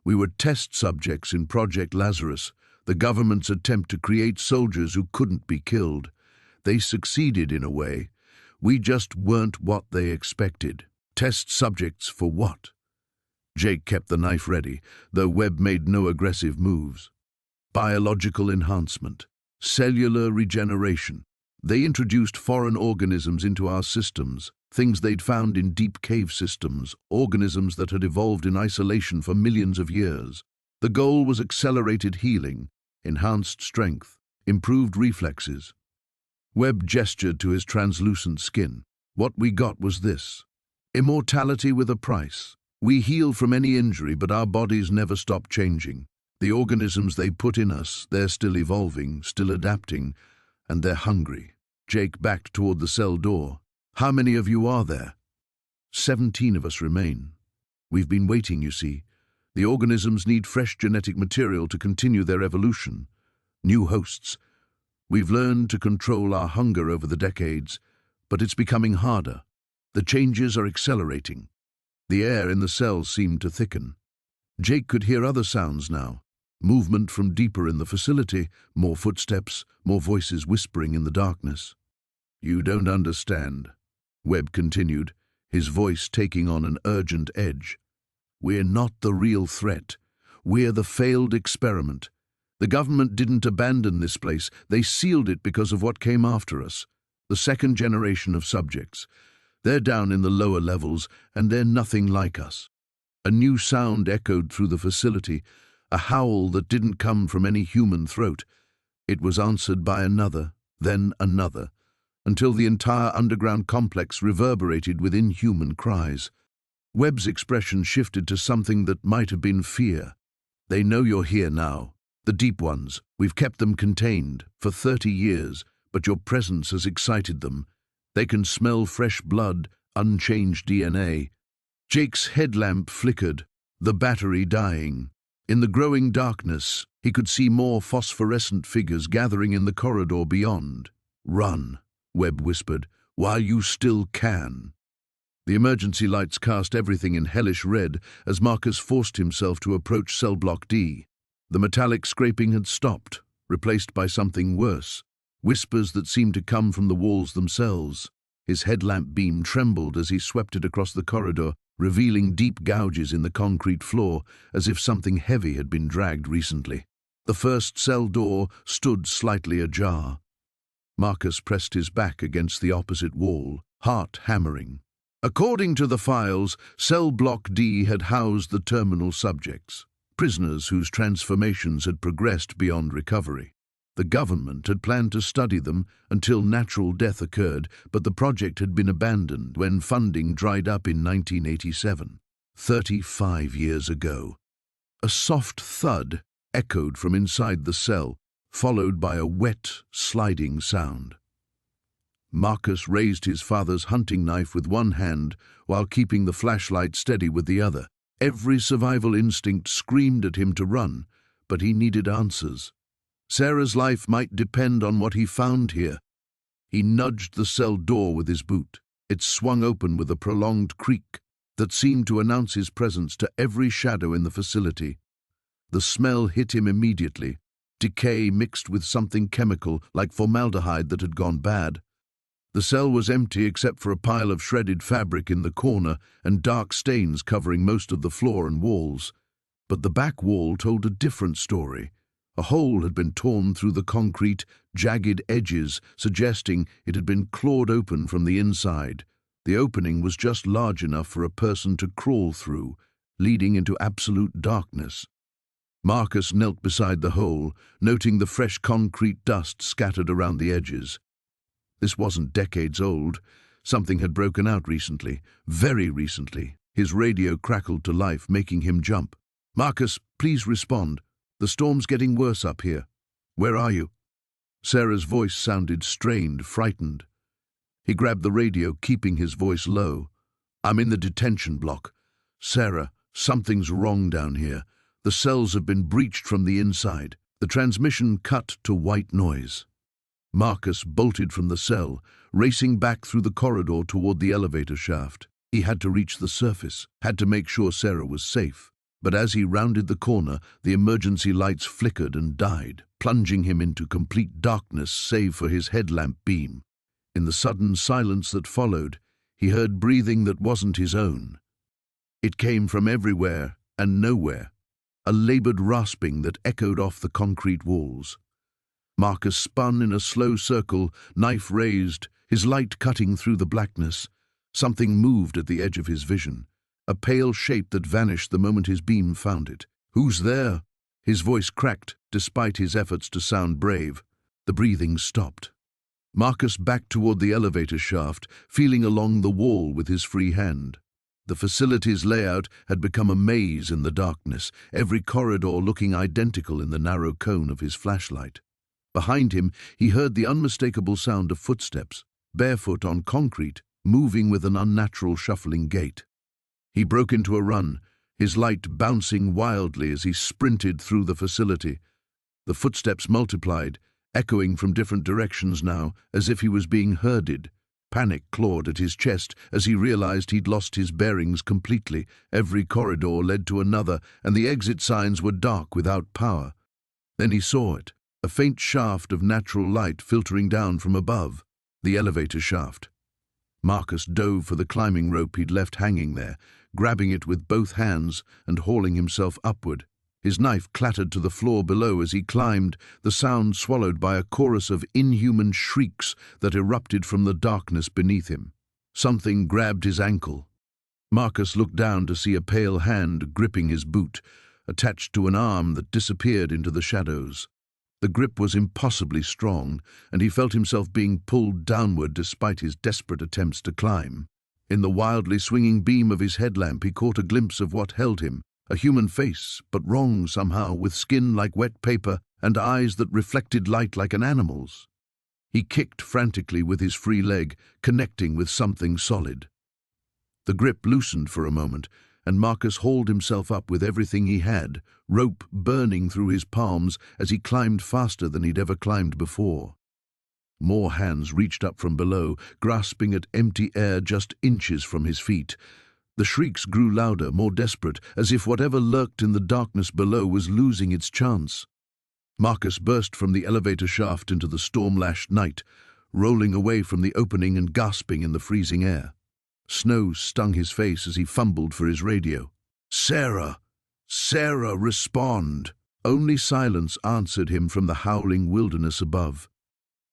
We were test subjects in Project Lazarus, the government's attempt to create soldiers who couldn't be killed. They succeeded in a way. We just weren't what they expected. Test subjects for what?" Jake kept the knife ready, though Webb made no aggressive moves. "Biological enhancement, cellular regeneration. They introduced foreign organisms into our systems, things they'd found in deep cave systems, organisms that had evolved in isolation for millions of years. The goal was accelerated healing, enhanced strength, improved reflexes." Webb gestured to his translucent skin. "What we got was this. Immortality with a price. We heal from any injury, but our bodies never stop changing. The organisms they put in us, they're still evolving, still adapting, and they're hungry." Jake backed toward the cell door. "How many of you are there?" 17 of us remain. We've been waiting, you see. The organisms need fresh genetic material to continue their evolution. New hosts. We've learned to control our hunger over the decades, but it's becoming harder. The changes are accelerating." The air in the cell seemed to thicken. Jake could hear other sounds now. Movement from deeper in the facility, more footsteps, more voices whispering in the darkness. "You don't understand," Webb continued, his voice taking on an urgent edge. "We're not the real threat. We're the failed experiment. The government didn't abandon this place. They sealed it because of what came after us. The second generation of subjects. They're down in the lower levels, and they're nothing like us." A new sound echoed through the facility, a howl that didn't come from any human throat. It was answered by another, then another, until the entire underground complex reverberated with inhuman cries. Webb's expression shifted to something that might have been fear. "They know you're here now. The deep ones. We've kept them contained for 30 years, but your presence has excited them. They can smell fresh blood, unchanged DNA." Jake's headlamp flickered, the battery dying. In the growing darkness, he could see more phosphorescent figures gathering in the corridor beyond. "Run," Webb whispered, "while you still can." The emergency lights cast everything in hellish red as Marcus forced himself to approach cell block D. The metallic scraping had stopped, replaced by something worse, whispers that seemed to come from the walls themselves. His headlamp beam trembled as he swept it across the corridor, revealing deep gouges in the concrete floor, as if something heavy had been dragged recently. The first cell door stood slightly ajar. Marcus pressed his back against the opposite wall, heart hammering. According to the files, cell block D had housed the terminal subjects, prisoners whose transformations had progressed beyond recovery. The government had planned to study them until natural death occurred, but the project had been abandoned when funding dried up in 1987, 35 years ago. A soft thud echoed from inside the cell, followed by a wet, sliding sound. Marcus raised his father's hunting knife with one hand while keeping the flashlight steady with the other. Every survival instinct screamed at him to run, but he needed answers. Sarah's life might depend on what he found here. He nudged the cell door with his boot. It swung open with a prolonged creak that seemed to announce his presence to every shadow in the facility. The smell hit him immediately, decay mixed with something chemical like formaldehyde that had gone bad. The cell was empty except for a pile of shredded fabric in the corner and dark stains covering most of the floor and walls. But the back wall told a different story. A hole had been torn through the concrete, jagged edges, suggesting it had been clawed open from the inside. The opening was just large enough for a person to crawl through, leading into absolute darkness. Marcus knelt beside the hole, noting the fresh concrete dust scattered around the edges. This wasn't decades old. Something had broken out recently, very recently. His radio crackled to life, making him jump. "Marcus, please respond. The storm's getting worse up here. Where are you?" Sarah's voice sounded strained, frightened. He grabbed the radio, keeping his voice low. "I'm in the detention block. Sarah, something's wrong down here. The cells have been breached from the inside." The transmission cut to white noise. Marcus bolted from the cell, racing back through the corridor toward the elevator shaft. He had to reach the surface, had to make sure Sarah was safe. But as he rounded the corner, the emergency lights flickered and died, plunging him into complete darkness save for his headlamp beam. In the sudden silence that followed, he heard breathing that wasn't his own. It came from everywhere and nowhere, a labored rasping that echoed off the concrete walls. Marcus spun in a slow circle, knife raised, his light cutting through the blackness. Something moved at the edge of his vision, a pale shape that vanished the moment his beam found it. "Who's there?" His voice cracked, despite his efforts to sound brave. The breathing stopped. Marcus backed toward the elevator shaft, feeling along the wall with his free hand. The facility's layout had become a maze in the darkness, every corridor looking identical in the narrow cone of his flashlight. Behind him, he heard the unmistakable sound of footsteps, barefoot on concrete, moving with an unnatural shuffling gait. He broke into a run, his light bouncing wildly as he sprinted through the facility. The footsteps multiplied, echoing from different directions now, as if he was being herded. Panic clawed at his chest as he realized he'd lost his bearings completely. Every corridor led to another, and the exit signs were dark without power. Then he saw it, a faint shaft of natural light filtering down from above, the elevator shaft. Marcus dove for the climbing rope he'd left hanging there, grabbing it with both hands and hauling himself upward. His knife clattered to the floor below as he climbed, the sound swallowed by a chorus of inhuman shrieks that erupted from the darkness beneath him. Something grabbed his ankle. Marcus looked down to see a pale hand gripping his boot, attached to an arm that disappeared into the shadows. The grip was impossibly strong, and he felt himself being pulled downward despite his desperate attempts to climb. In the wildly swinging beam of his headlamp he caught a glimpse of what held him, a human face, but wrong somehow, with skin like wet paper and eyes that reflected light like an animal's. He kicked frantically with his free leg, connecting with something solid. The grip loosened for a moment, and Marcus hauled himself up with everything he had, rope burning through his palms as he climbed faster than he'd ever climbed before. More hands reached up from below, grasping at empty air just inches from his feet. The shrieks grew louder, more desperate, as if whatever lurked in the darkness below was losing its chance. Marcus burst from the elevator shaft into the storm-lashed night, rolling away from the opening and gasping in the freezing air. Snow stung his face as he fumbled for his radio. "Sarah! Sarah, respond!" Only silence answered him from the howling wilderness above.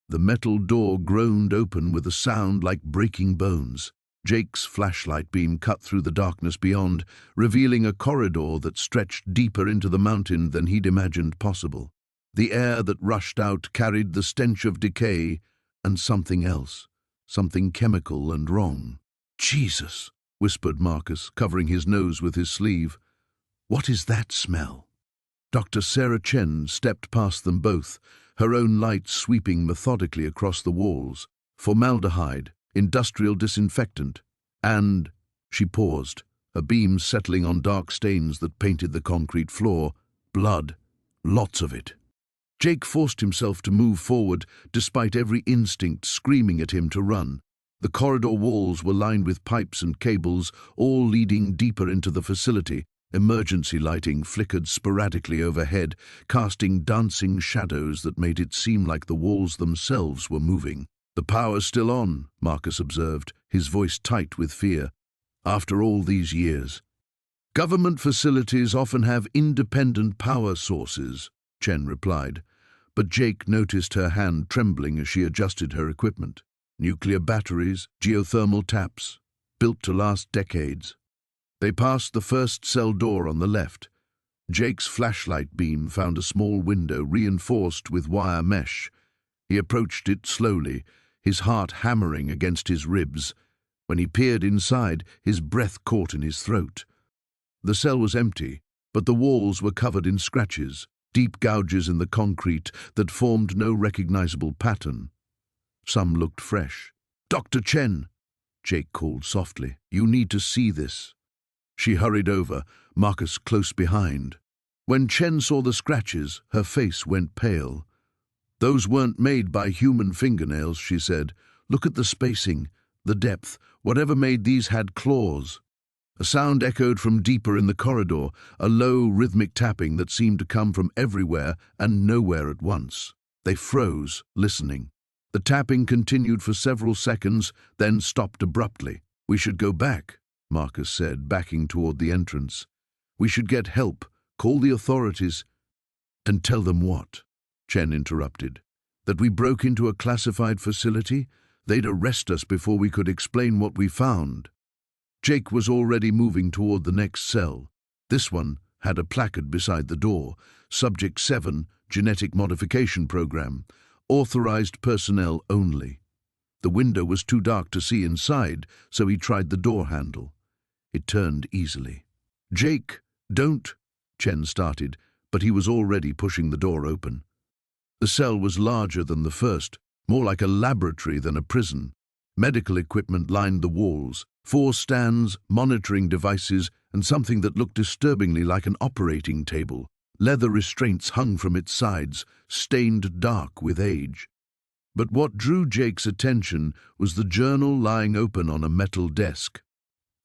The metal door groaned open with a sound like breaking bones. Jake's flashlight beam cut through the darkness beyond, revealing a corridor that stretched deeper into the mountain than he'd imagined possible. The air that rushed out carried the stench of decay and something else, something chemical and wrong. "Jesus," whispered Marcus, covering his nose with his sleeve. "What is that smell?" Dr. Sarah Chen stepped past them both, her own light sweeping methodically across the walls. Formaldehyde, industrial disinfectant, and... She paused, her beam settling on dark stains that painted the concrete floor. Blood. Lots of it. Jake forced himself to move forward, despite every instinct screaming at him to run. The corridor walls were lined with pipes and cables, all leading deeper into the facility. Emergency lighting flickered sporadically overhead, casting dancing shadows that made it seem like the walls themselves were moving. "The power's still on," Marcus observed, his voice tight with fear. "After all these years." "Government facilities often have independent power sources," Chen replied, but Jake noticed her hand trembling as she adjusted her equipment. "Nuclear batteries, geothermal taps, built to last decades." They passed the first cell door on the left. Jake's flashlight beam found a small window reinforced with wire mesh. He approached it slowly, his heart hammering against his ribs. When he peered inside, his breath caught in his throat. The cell was empty, but the walls were covered in scratches, deep gouges in the concrete that formed no recognizable pattern. Some looked fresh. "Dr. Chen," Jake called softly, "you need to see this." She hurried over, Marcus close behind. When Chen saw the scratches, her face went pale. "Those weren't made by human fingernails," she said. "Look at the spacing, the depth. Whatever made these had claws." A sound echoed from deeper in the corridor, a low, rhythmic tapping that seemed to come from everywhere and nowhere at once. They froze, listening. The tapping continued for several seconds, then stopped abruptly. "We should go back," Marcus said, backing toward the entrance. "We should get help, call the authorities." "And tell them what?" Chen interrupted. "That we broke into a classified facility? They'd arrest us before we could explain what we found." Jake was already moving toward the next cell. This one had a placard beside the door. Subject 7, Genetic Modification Program. Authorized personnel only. The window was too dark to see inside, so he tried the door handle. It turned easily. "Jake, don't," Chen started, but he was already pushing the door open. The cell was larger than the first, more like a laboratory than a prison. Medical equipment lined the walls, 4 stands, monitoring devices, and something that looked disturbingly like an operating table. Leather restraints hung from its sides, stained dark with age. But what drew Jake's attention was the journal lying open on a metal desk.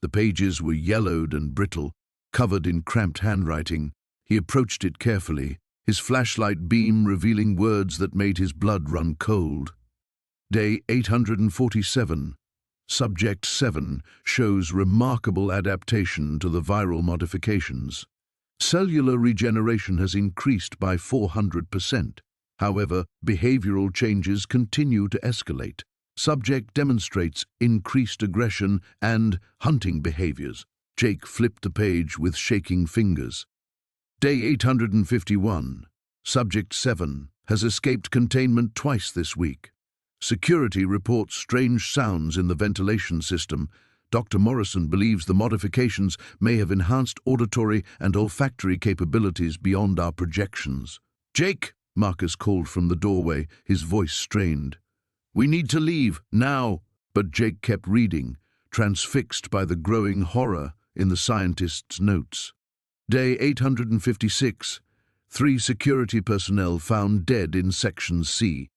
The pages were yellowed and brittle, covered in cramped handwriting. He approached it carefully, his flashlight beam revealing words that made his blood run cold. Day 847. Subject 7 shows remarkable adaptation to the viral modifications. Cellular regeneration has increased by 400%. However, behavioral changes continue to escalate. Subject demonstrates increased aggression and hunting behaviors. Jake flipped the page with shaking fingers. Day 851. Subject 7 has escaped containment twice this week. Security reports strange sounds in the ventilation system. Dr. Morrison believes the modifications may have enhanced auditory and olfactory capabilities beyond our projections. "Jake," Marcus called from the doorway, his voice strained. "We need to leave, now." But Jake kept reading, transfixed by the growing horror in the scientist's notes. Day 856. 3 security personnel found dead in Section C.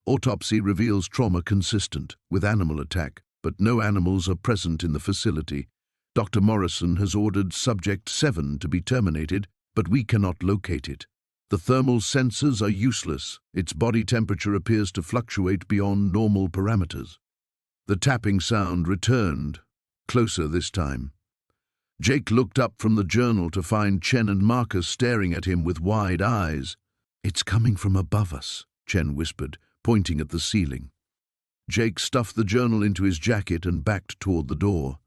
Autopsy reveals trauma consistent with animal attack, but no animals are present in the facility. Dr. Morrison has ordered Subject 7 to be terminated, but we cannot locate it. The thermal sensors are useless. Its body temperature appears to fluctuate beyond normal parameters. The tapping sound returned, closer this time. Jake looked up from the journal to find Chen and Marcus staring at him with wide eyes. "It's coming from above us," Chen whispered, pointing at the ceiling. Jake stuffed the journal into his jacket and backed toward the door.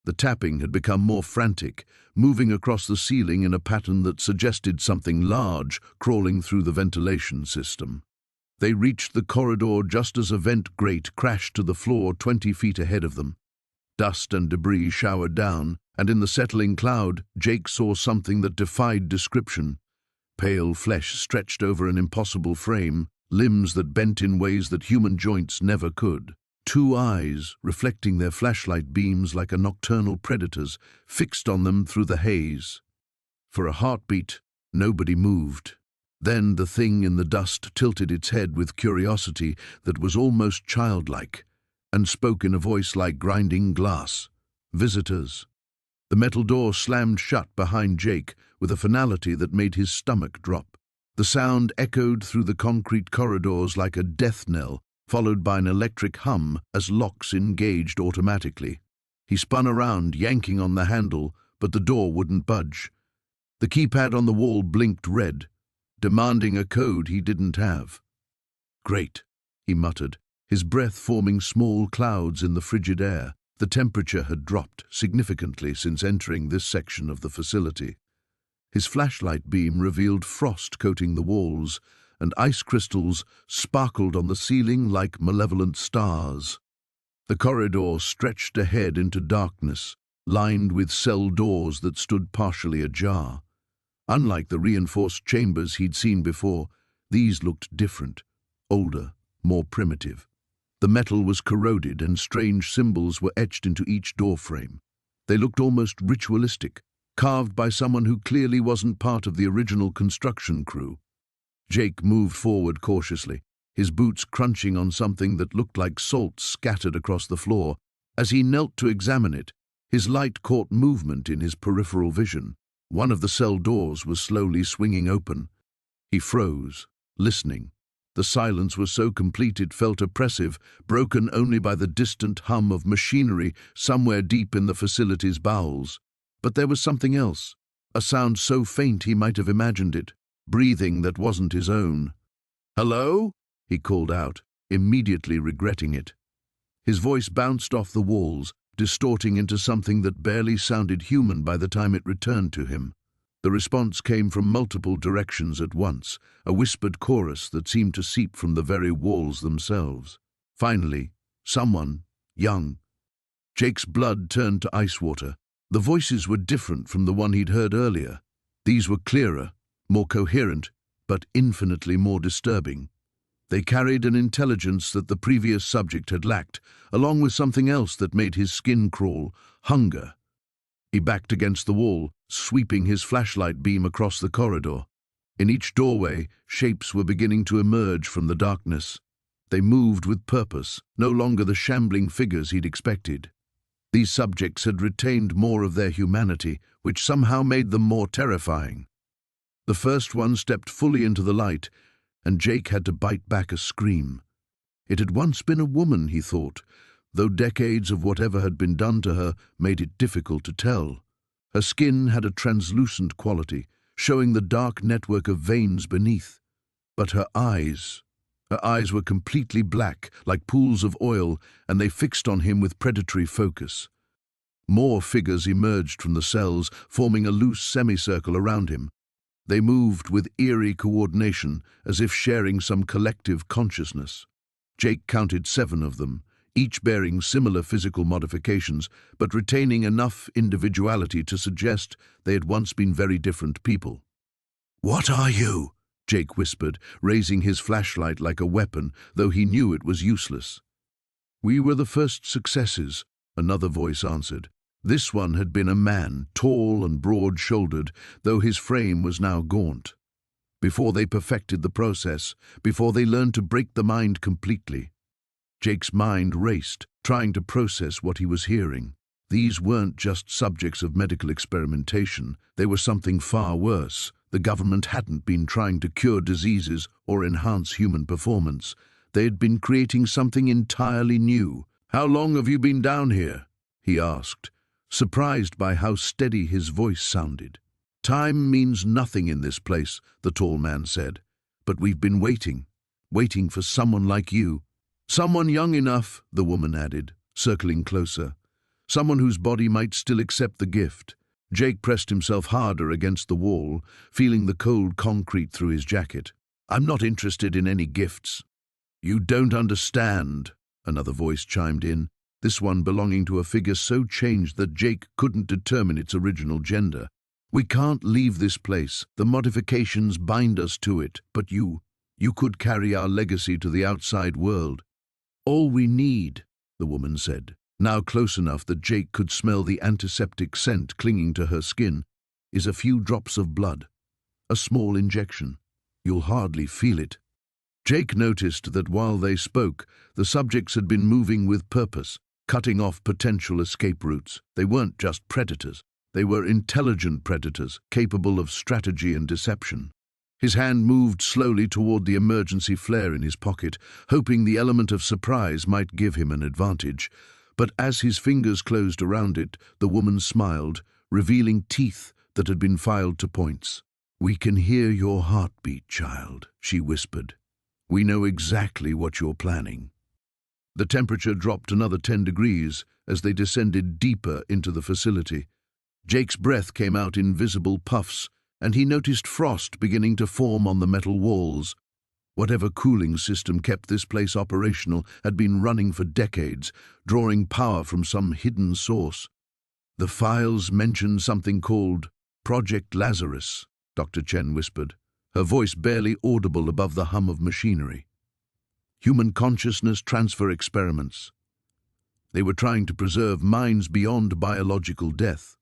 The tapping had become more frantic, moving across the ceiling in a pattern that suggested something large crawling through the ventilation system. They reached the corridor just as a vent grate crashed to the floor 20 feet ahead of them. Dust and debris showered down, and in the settling cloud, Jake saw something that defied description. Pale flesh stretched over an impossible frame, limbs that bent in ways that human joints never could. 2 eyes, reflecting their flashlight beams like a nocturnal predator's, fixed on them through the haze. For a heartbeat, nobody moved. Then the thing in the dust tilted its head with curiosity that was almost childlike, and spoke in a voice like grinding glass. "Visitors." The metal door slammed shut behind Jake with a finality that made his stomach drop. The sound echoed through the concrete corridors like a death knell, followed by an electric hum as locks engaged automatically. He spun around, yanking on the handle, but the door wouldn't budge. The keypad on the wall blinked red, demanding a code he didn't have. "Great," he muttered, his breath forming small clouds in the frigid air. The temperature had dropped significantly since entering this section of the facility. His flashlight beam revealed frost coating the walls, and ice crystals sparkled on the ceiling like malevolent stars. The corridor stretched ahead into darkness, lined with cell doors that stood partially ajar. Unlike the reinforced chambers he'd seen before, these looked different, older, more primitive. The metal was corroded and strange symbols were etched into each doorframe. They looked almost ritualistic, carved by someone who clearly wasn't part of the original construction crew. Jake moved forward cautiously, his boots crunching on something that looked like salt scattered across the floor. As he knelt to examine it, his light caught movement in his peripheral vision. One of the cell doors was slowly swinging open. He froze, listening. The silence was so complete it felt oppressive, broken only by the distant hum of machinery somewhere deep in the facility's bowels. But there was something else, a sound so faint he might have imagined it, breathing that wasn't his own. "Hello?" he called out, immediately regretting it. His voice bounced off the walls, distorting into something that barely sounded human by the time it returned to him. The response came from multiple directions at once, a whispered chorus that seemed to seep from the very walls themselves. Finally, someone, young. Jake's blood turned to ice water. The voices were different from the one he'd heard earlier. These were clearer, more coherent, but infinitely more disturbing. They carried an intelligence that the previous subject had lacked, along with something else that made his skin crawl: hunger. He backed against the wall, sweeping his flashlight beam across the corridor. In each doorway, shapes were beginning to emerge from the darkness. They moved with purpose, no longer the shambling figures he'd expected. These subjects had retained more of their humanity, which somehow made them more terrifying. The first one stepped fully into the light, and Jake had to bite back a scream. It had once been a woman, he thought, though decades of whatever had been done to her made it difficult to tell. Her skin had a translucent quality, showing the dark network of veins beneath. But her eyes were completely black, like pools of oil, and they fixed on him with predatory focus. More figures emerged from the cells, forming a loose semicircle around him. They moved with eerie coordination, as if sharing some collective consciousness. Jake counted 7 of them, each bearing similar physical modifications, but retaining enough individuality to suggest they had once been very different people. "What are you?" Jake whispered, raising his flashlight like a weapon, though he knew it was useless. "We were the first successes," another voice answered. This one had been a man, tall and broad-shouldered, though his frame was now gaunt. Before they perfected the process, before they learned to break the mind completely. Jake's mind raced, trying to process what he was hearing. These weren't just subjects of medical experimentation, they were something far worse. The government hadn't been trying to cure diseases or enhance human performance. They had been creating something entirely new. "How long have you been down here?" he asked, surprised by how steady his voice sounded. "Time means nothing in this place," the tall man said. "But we've been waiting for someone like you." "Someone young enough," the woman added, circling closer. "Someone whose body might still accept the gift." Jake pressed himself harder against the wall, feeling the cold concrete through his jacket. "I'm not interested in any gifts." "You don't understand," another voice chimed in, this one belonging to a figure so changed that Jake couldn't determine its original gender. "We can't leave this place. The modifications bind us to it, but you could carry our legacy to the outside world." "All we need," the woman said, now close enough that Jake could smell the antiseptic scent clinging to her skin, "is a few drops of blood. A small injection. You'll hardly feel it." Jake noticed that while they spoke, the subjects had been moving with purpose, cutting off potential escape routes. They weren't just predators. They were intelligent predators, capable of strategy and deception. His hand moved slowly toward the emergency flare in his pocket, hoping the element of surprise might give him an advantage. But as his fingers closed around it, the woman smiled, revealing teeth that had been filed to points. "We can hear your heartbeat, child," she whispered. "We know exactly what you're planning." The temperature dropped another 10 degrees as they descended deeper into the facility. Jake's breath came out in visible puffs, and he noticed frost beginning to form on the metal walls. Whatever cooling system kept this place operational had been running for decades, drawing power from some hidden source. "The files mentioned something called Project Lazarus," Dr. Chen whispered, her voice barely audible above the hum of machinery. "Human consciousness transfer experiments. They were trying to preserve minds beyond biological death."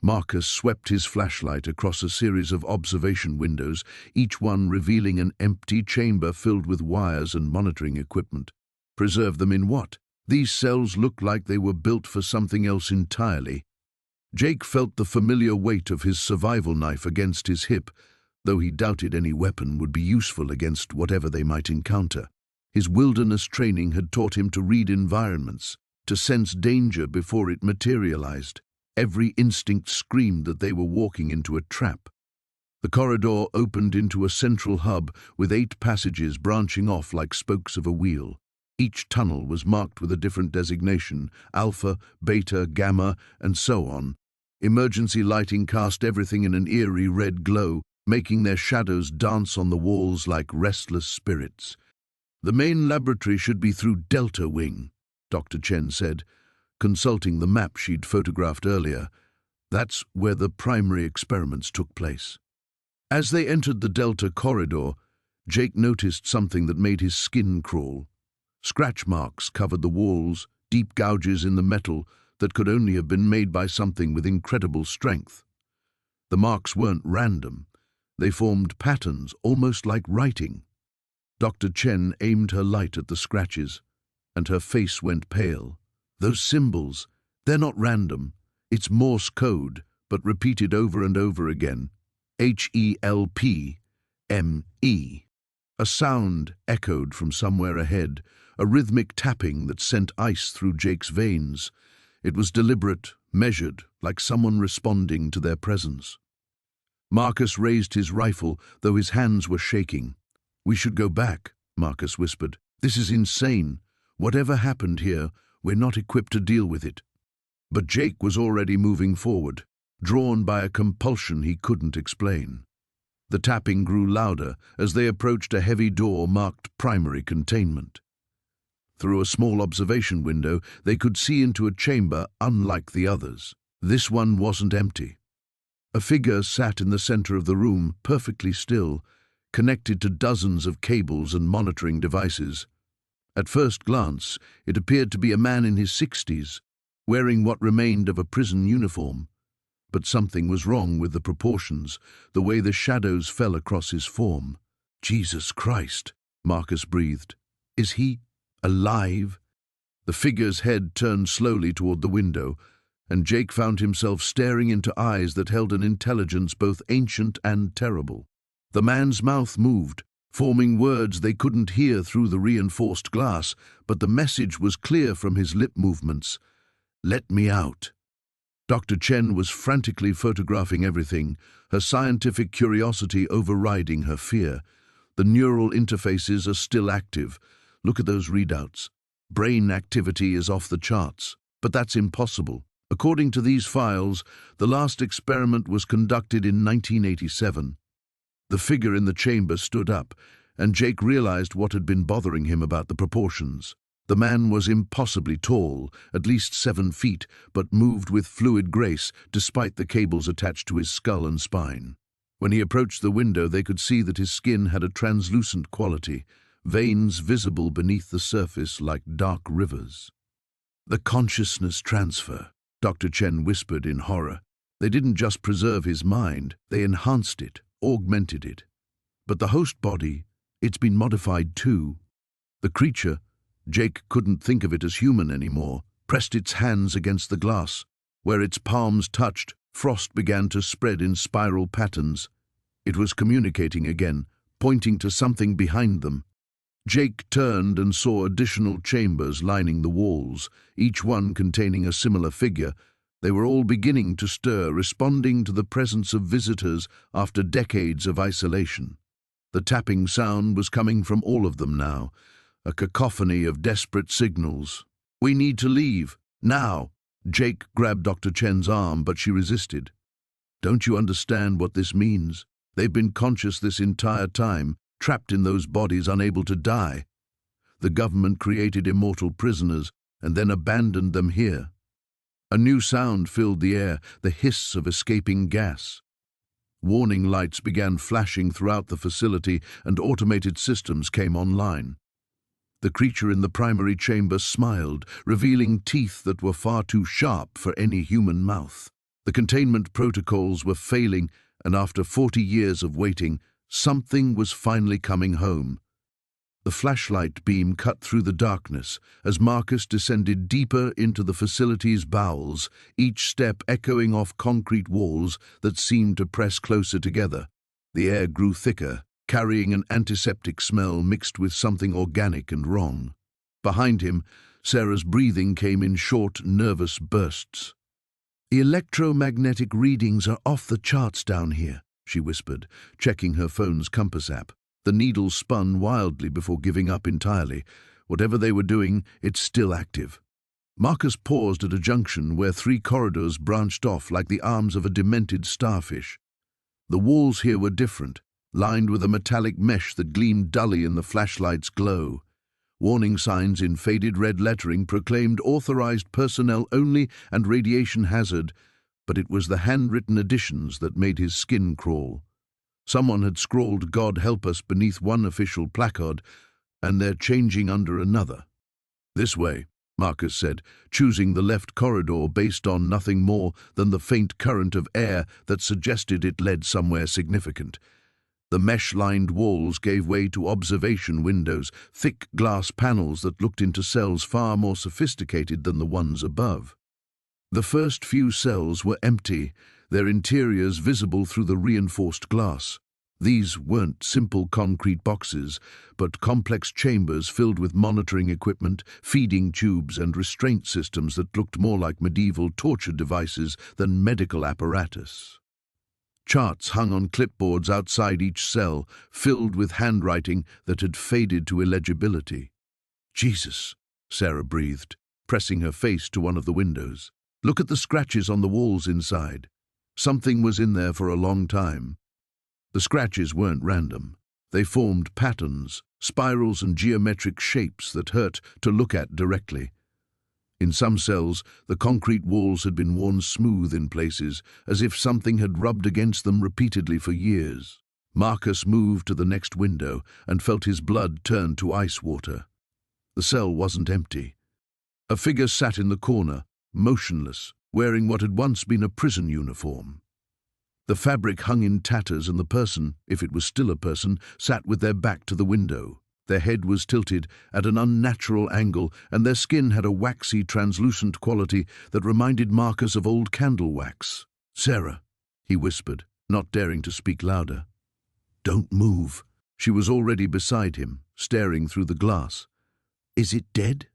Marcus swept his flashlight across a series of observation windows, each one revealing an empty chamber filled with wires and monitoring equipment. Preserve them in what? These cells looked like they were built for something else entirely. Jake felt the familiar weight of his survival knife against his hip, though he doubted any weapon would be useful against whatever they might encounter. His wilderness training had taught him to read environments, to sense danger before it materialized. Every instinct screamed that they were walking into a trap. The corridor opened into a central hub with 8 passages branching off like spokes of a wheel. Each tunnel was marked with a different designation: alpha, beta, gamma, and so on. Emergency lighting cast everything in an eerie red glow, making their shadows dance on the walls like restless spirits. "The main laboratory should be through Delta Wing," Dr. Chen said, consulting the map she'd photographed earlier. "That's where the primary experiments took place." As they entered the Delta corridor, Jake noticed something that made his skin crawl. Scratch marks covered the walls, deep gouges in the metal that could only have been made by something with incredible strength. The marks weren't random. They formed patterns, almost like writing. Dr. Chen aimed her light at the scratches, and her face went pale. "Those symbols, they're not random. It's Morse code, but repeated over and over again. HELP, ME. A sound echoed from somewhere ahead, a rhythmic tapping that sent ice through Jake's veins. It was deliberate, measured, like someone responding to their presence. Marcus raised his rifle, though his hands were shaking. "We should go back," Marcus whispered. "This is insane. Whatever happened here, we're not equipped to deal with it." But Jake was already moving forward, drawn by a compulsion he couldn't explain. The tapping grew louder as they approached a heavy door marked primary containment. Through a small observation window, they could see into a chamber unlike the others. This one wasn't empty. A figure sat in the center of the room, perfectly still, connected to dozens of cables and monitoring devices. At first glance, it appeared to be a man in his 60s, wearing what remained of a prison uniform. But something was wrong with the proportions, the way the shadows fell across his form. "Jesus Christ," Marcus breathed. "Is he alive?" The figure's head turned slowly toward the window, and Jake found himself staring into eyes that held an intelligence both ancient and terrible. The man's mouth moved, forming words they couldn't hear through the reinforced glass, but the message was clear from his lip movements. "Let me out." Dr. Chen was frantically photographing everything, her scientific curiosity overriding her fear. "The neural interfaces are still active. Look at those readouts. Brain activity is off the charts. But that's impossible. According to these files, the last experiment was conducted in 1987. The figure in the chamber stood up, and Jake realized what had been bothering him about the proportions. The man was impossibly tall, at least 7 feet, but moved with fluid grace despite the cables attached to his skull and spine. When he approached the window, they could see that his skin had a translucent quality, veins visible beneath the surface like dark rivers. "The consciousness transfer," Dr. Chen whispered in horror. "They didn't just preserve his mind, they enhanced it, augmented it. But the host body, it's been modified too." The creature, Jake couldn't think of it as human anymore, pressed its hands against the glass. Where its palms touched, frost began to spread in spiral patterns. It was communicating again, pointing to something behind them. Jake turned and saw additional chambers lining the walls, each one containing a similar figure. They were all beginning to stir, responding to the presence of visitors after decades of isolation. The tapping sound was coming from all of them now, a cacophony of desperate signals. "We need to leave, now." Jake grabbed Dr. Chen's arm, but she resisted. "Don't you understand what this means? They've been conscious this entire time, trapped in those bodies, unable to die. The government created immortal prisoners and then abandoned them here." A new sound filled the air, the hiss of escaping gas. Warning lights began flashing throughout the facility, and automated systems came online. The creature in the primary chamber smiled, revealing teeth that were far too sharp for any human mouth. The containment protocols were failing, and after 40 years of waiting, something was finally coming home. The flashlight beam cut through the darkness as Marcus descended deeper into the facility's bowels, each step echoing off concrete walls that seemed to press closer together. The air grew thicker, carrying an antiseptic smell mixed with something organic and wrong. Behind him, Sarah's breathing came in short, nervous bursts. "The electromagnetic readings are off the charts down here," she whispered, checking her phone's compass app. The needle spun wildly before giving up entirely. Whatever they were doing, it's still active. Marcus paused at a junction where 3 corridors branched off like the arms of a demented starfish. The walls here were different, lined with a metallic mesh that gleamed dully in the flashlight's glow. Warning signs in faded red lettering proclaimed authorized personnel only and radiation hazard, but it was the handwritten additions that made his skin crawl. Someone had scrawled "God help us" beneath one official placard, and they're changing under another. "This way," Marcus said, choosing the left corridor based on nothing more than the faint current of air that suggested it led somewhere significant. The mesh-lined walls gave way to observation windows, thick glass panels that looked into cells far more sophisticated than the ones above. The first few cells were empty, their interiors visible through the reinforced glass. These weren't simple concrete boxes, but complex chambers filled with monitoring equipment, feeding tubes, and restraint systems that looked more like medieval torture devices than medical apparatus. Charts hung on clipboards outside each cell, filled with handwriting that had faded to illegibility. "Jesus," Sarah breathed, pressing her face to one of the windows. "Look at the scratches on the walls inside. Something was in there for a long time." The scratches weren't random. They formed patterns, spirals and geometric shapes that hurt to look at directly. In some cells, the concrete walls had been worn smooth in places, as if something had rubbed against them repeatedly for years. Marcus moved to the next window and felt his blood turn to ice water. The cell wasn't empty. A figure sat in the corner, motionless, wearing what had once been a prison uniform. The fabric hung in tatters and the person, if it was still a person, sat with their back to the window. Their head was tilted at an unnatural angle and their skin had a waxy, translucent quality that reminded Marcus of old candle wax. "Sarah," he whispered, not daring to speak louder. "Don't move." She was already beside him, staring through the glass. "Is it dead?"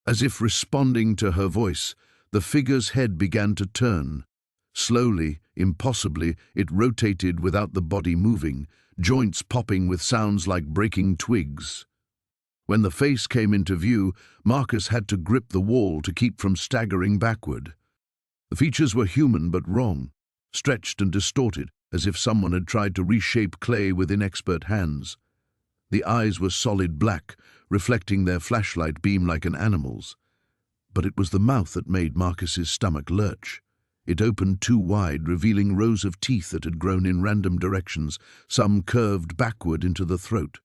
As if responding to her voice, the figure's head began to turn. Slowly, impossibly, it rotated without the body moving, joints popping with sounds like breaking twigs. When the face came into view, Marcus had to grip the wall to keep from staggering backward. The features were human but wrong, stretched and distorted, as if someone had tried to reshape clay with inexpert hands. The eyes were solid black, reflecting their flashlight beam like an animal's. But it was the mouth that made Marcus's stomach lurch. It opened too wide, revealing rows of teeth that had grown in random directions, some curved backward into the throat.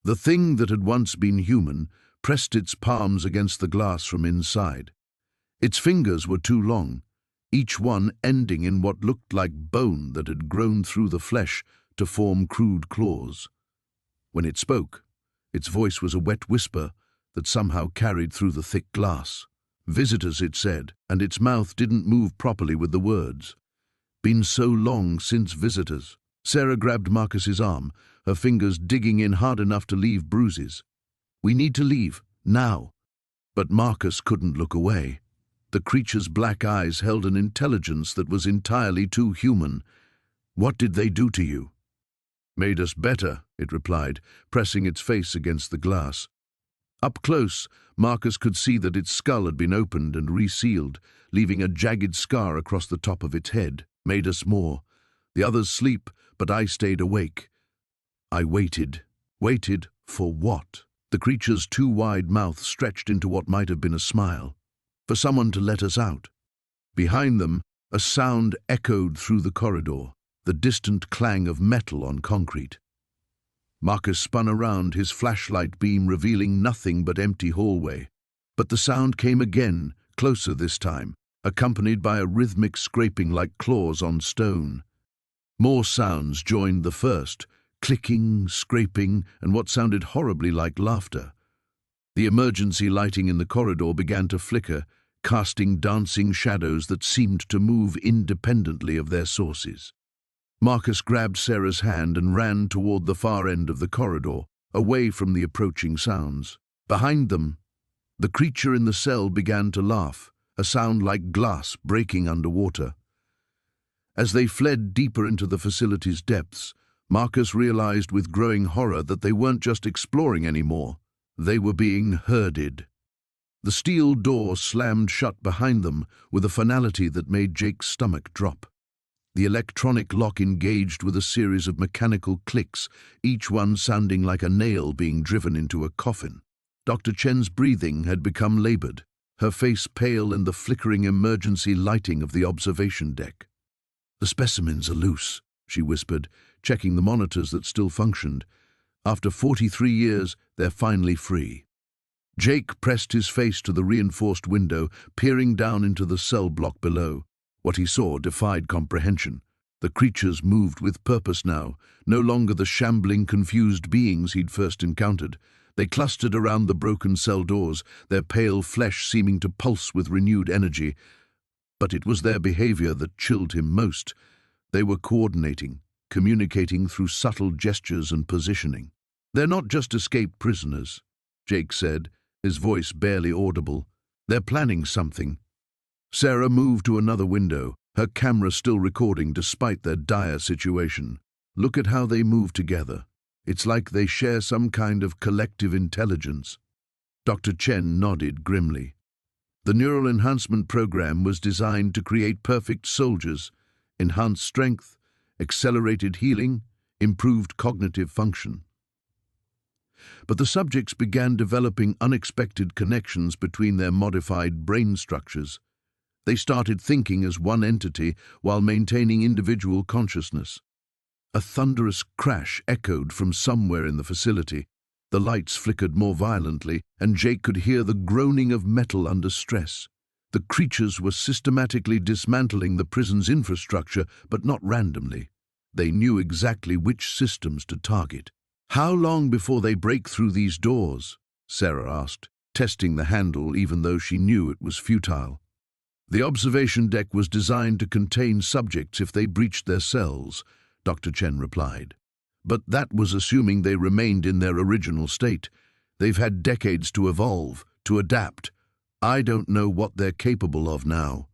The thing that had once been human pressed its palms against the glass from inside. Its fingers were too long, each one ending in what looked like bone that had grown through the flesh to form crude claws. When it spoke, its voice was a wet whisper that somehow carried through the thick glass. "Visitors," it said, and its mouth didn't move properly with the words. "Been so long since visitors." Sarah grabbed Marcus's arm, her fingers digging in hard enough to leave bruises. "We need to leave, now." But Marcus couldn't look away. The creature's black eyes held an intelligence that was entirely too human. "What did they do to you?" "Made us better," it replied, pressing its face against the glass. Up close, Marcus could see that its skull had been opened and resealed, leaving a jagged scar across the top of its head. "Made us more. The others sleep, but I stayed awake. I waited." Waited for what? The creature's too wide mouth stretched into what might have been a smile. "For someone to let us out." Behind them, a sound echoed through the corridor, the distant clang of metal on concrete. Marcus spun around, his flashlight beam revealing nothing but empty hallway. But the sound came again, closer this time, accompanied by a rhythmic scraping like claws on stone. More sounds joined the first, clicking, scraping, and what sounded horribly like laughter. The emergency lighting in the corridor began to flicker, casting dancing shadows that seemed to move independently of their sources. Marcus grabbed Sarah's hand and ran toward the far end of the corridor, away from the approaching sounds. Behind them, the creature in the cell began to laugh, a sound like glass breaking underwater. As they fled deeper into the facility's depths, Marcus realized with growing horror that they weren't just exploring anymore. They were being herded. The steel door slammed shut behind them with a finality that made Jake's stomach drop. The electronic lock engaged with a series of mechanical clicks, each one sounding like a nail being driven into a coffin. Dr. Chen's breathing had become labored, her face pale in the flickering emergency lighting of the observation deck. "The specimens are loose," she whispered, checking the monitors that still functioned. "After 43 years, they're finally free." Jake pressed his face to the reinforced window, peering down into the cell block below. What he saw defied comprehension. The creatures moved with purpose now, no longer the shambling, confused beings he'd first encountered. They clustered around the broken cell doors, their pale flesh seeming to pulse with renewed energy. But it was their behavior that chilled him most. They were coordinating, communicating through subtle gestures and positioning. "They're not just escaped prisoners," Jake said, his voice barely audible. "They're planning something." Sarah moved to another window, her camera still recording despite their dire situation. "Look at how they move together. It's like they share some kind of collective intelligence." Dr. Chen nodded grimly. The neural enhancement program was designed to create perfect soldiers, enhanced strength, accelerated healing, improved cognitive function. But the subjects began developing unexpected connections between their modified brain structures. They started thinking as one entity while maintaining individual consciousness. A thunderous crash echoed from somewhere in the facility. The lights flickered more violently, and Jake could hear the groaning of metal under stress. The creatures were systematically dismantling the prison's infrastructure, but not randomly. They knew exactly which systems to target. "How long before they break through these doors?" Sarah asked, testing the handle even though she knew it was futile. "The observation deck was designed to contain subjects if they breached their cells," Dr. Chen replied. "But that was assuming they remained in their original state. They've had decades to evolve, to adapt. I don't know what they're capable of now."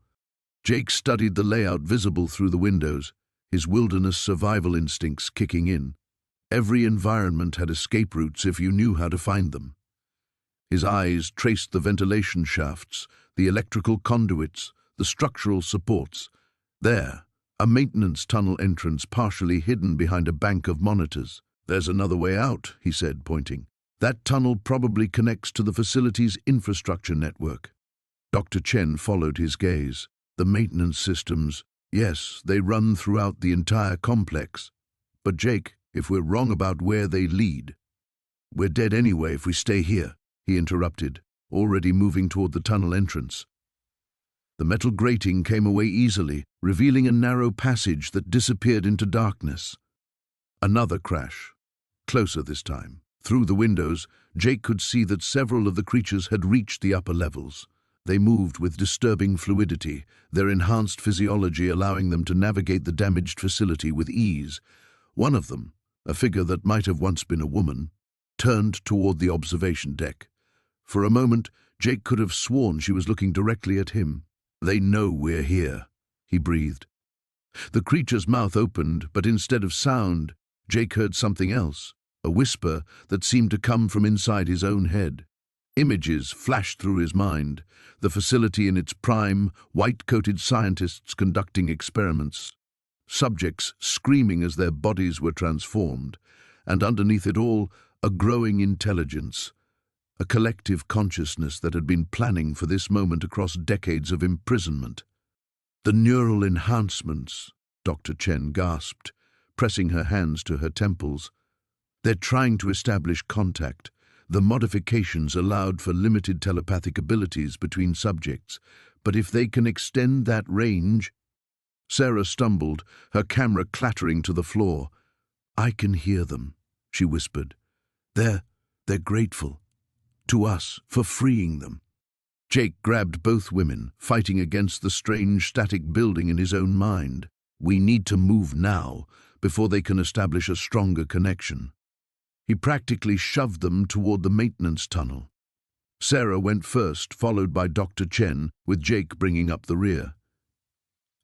Jake studied the layout visible through the windows, his wilderness survival instincts kicking in. Every environment had escape routes if you knew how to find them. His eyes traced the ventilation shafts, the electrical conduits, the structural supports. There, a maintenance tunnel entrance partially hidden behind a bank of monitors. "There's another way out," he said, pointing. "That tunnel probably connects to the facility's infrastructure network." Dr. Chen followed his gaze. "The maintenance systems, yes, they run throughout the entire complex. But Jake, if we're wrong about where they lead—" "We're dead anyway if we stay here," he interrupted, already moving toward the tunnel entrance. The metal grating came away easily, revealing a narrow passage that disappeared into darkness. Another crash, closer this time. Through the windows, Jake could see that several of the creatures had reached the upper levels. They moved with disturbing fluidity, their enhanced physiology allowing them to navigate the damaged facility with ease. One of them, a figure that might have once been a woman, turned toward the observation deck. For a moment, Jake could have sworn she was looking directly at him. "They know we're here," he breathed. The creature's mouth opened, but instead of sound, Jake heard something else, a whisper that seemed to come from inside his own head. Images flashed through his mind, the facility in its prime, white-coated scientists conducting experiments, subjects screaming as their bodies were transformed, and underneath it all, a growing intelligence, a collective consciousness that had been planning for this moment across decades of imprisonment. "The neural enhancements," Dr. Chen gasped, pressing her hands to her temples. "They're trying to establish contact. The modifications allowed for limited telepathic abilities between subjects, but if they can extend that range—" Sarah stumbled, her camera clattering to the floor. "I can hear them," she whispered. They're grateful to us for freeing them." Jake grabbed both women, fighting against the strange static building in his own mind. "We need to move now, before they can establish a stronger connection." He practically shoved them toward the maintenance tunnel. Sarah went first, followed by Dr. Chen, with Jake bringing up the rear.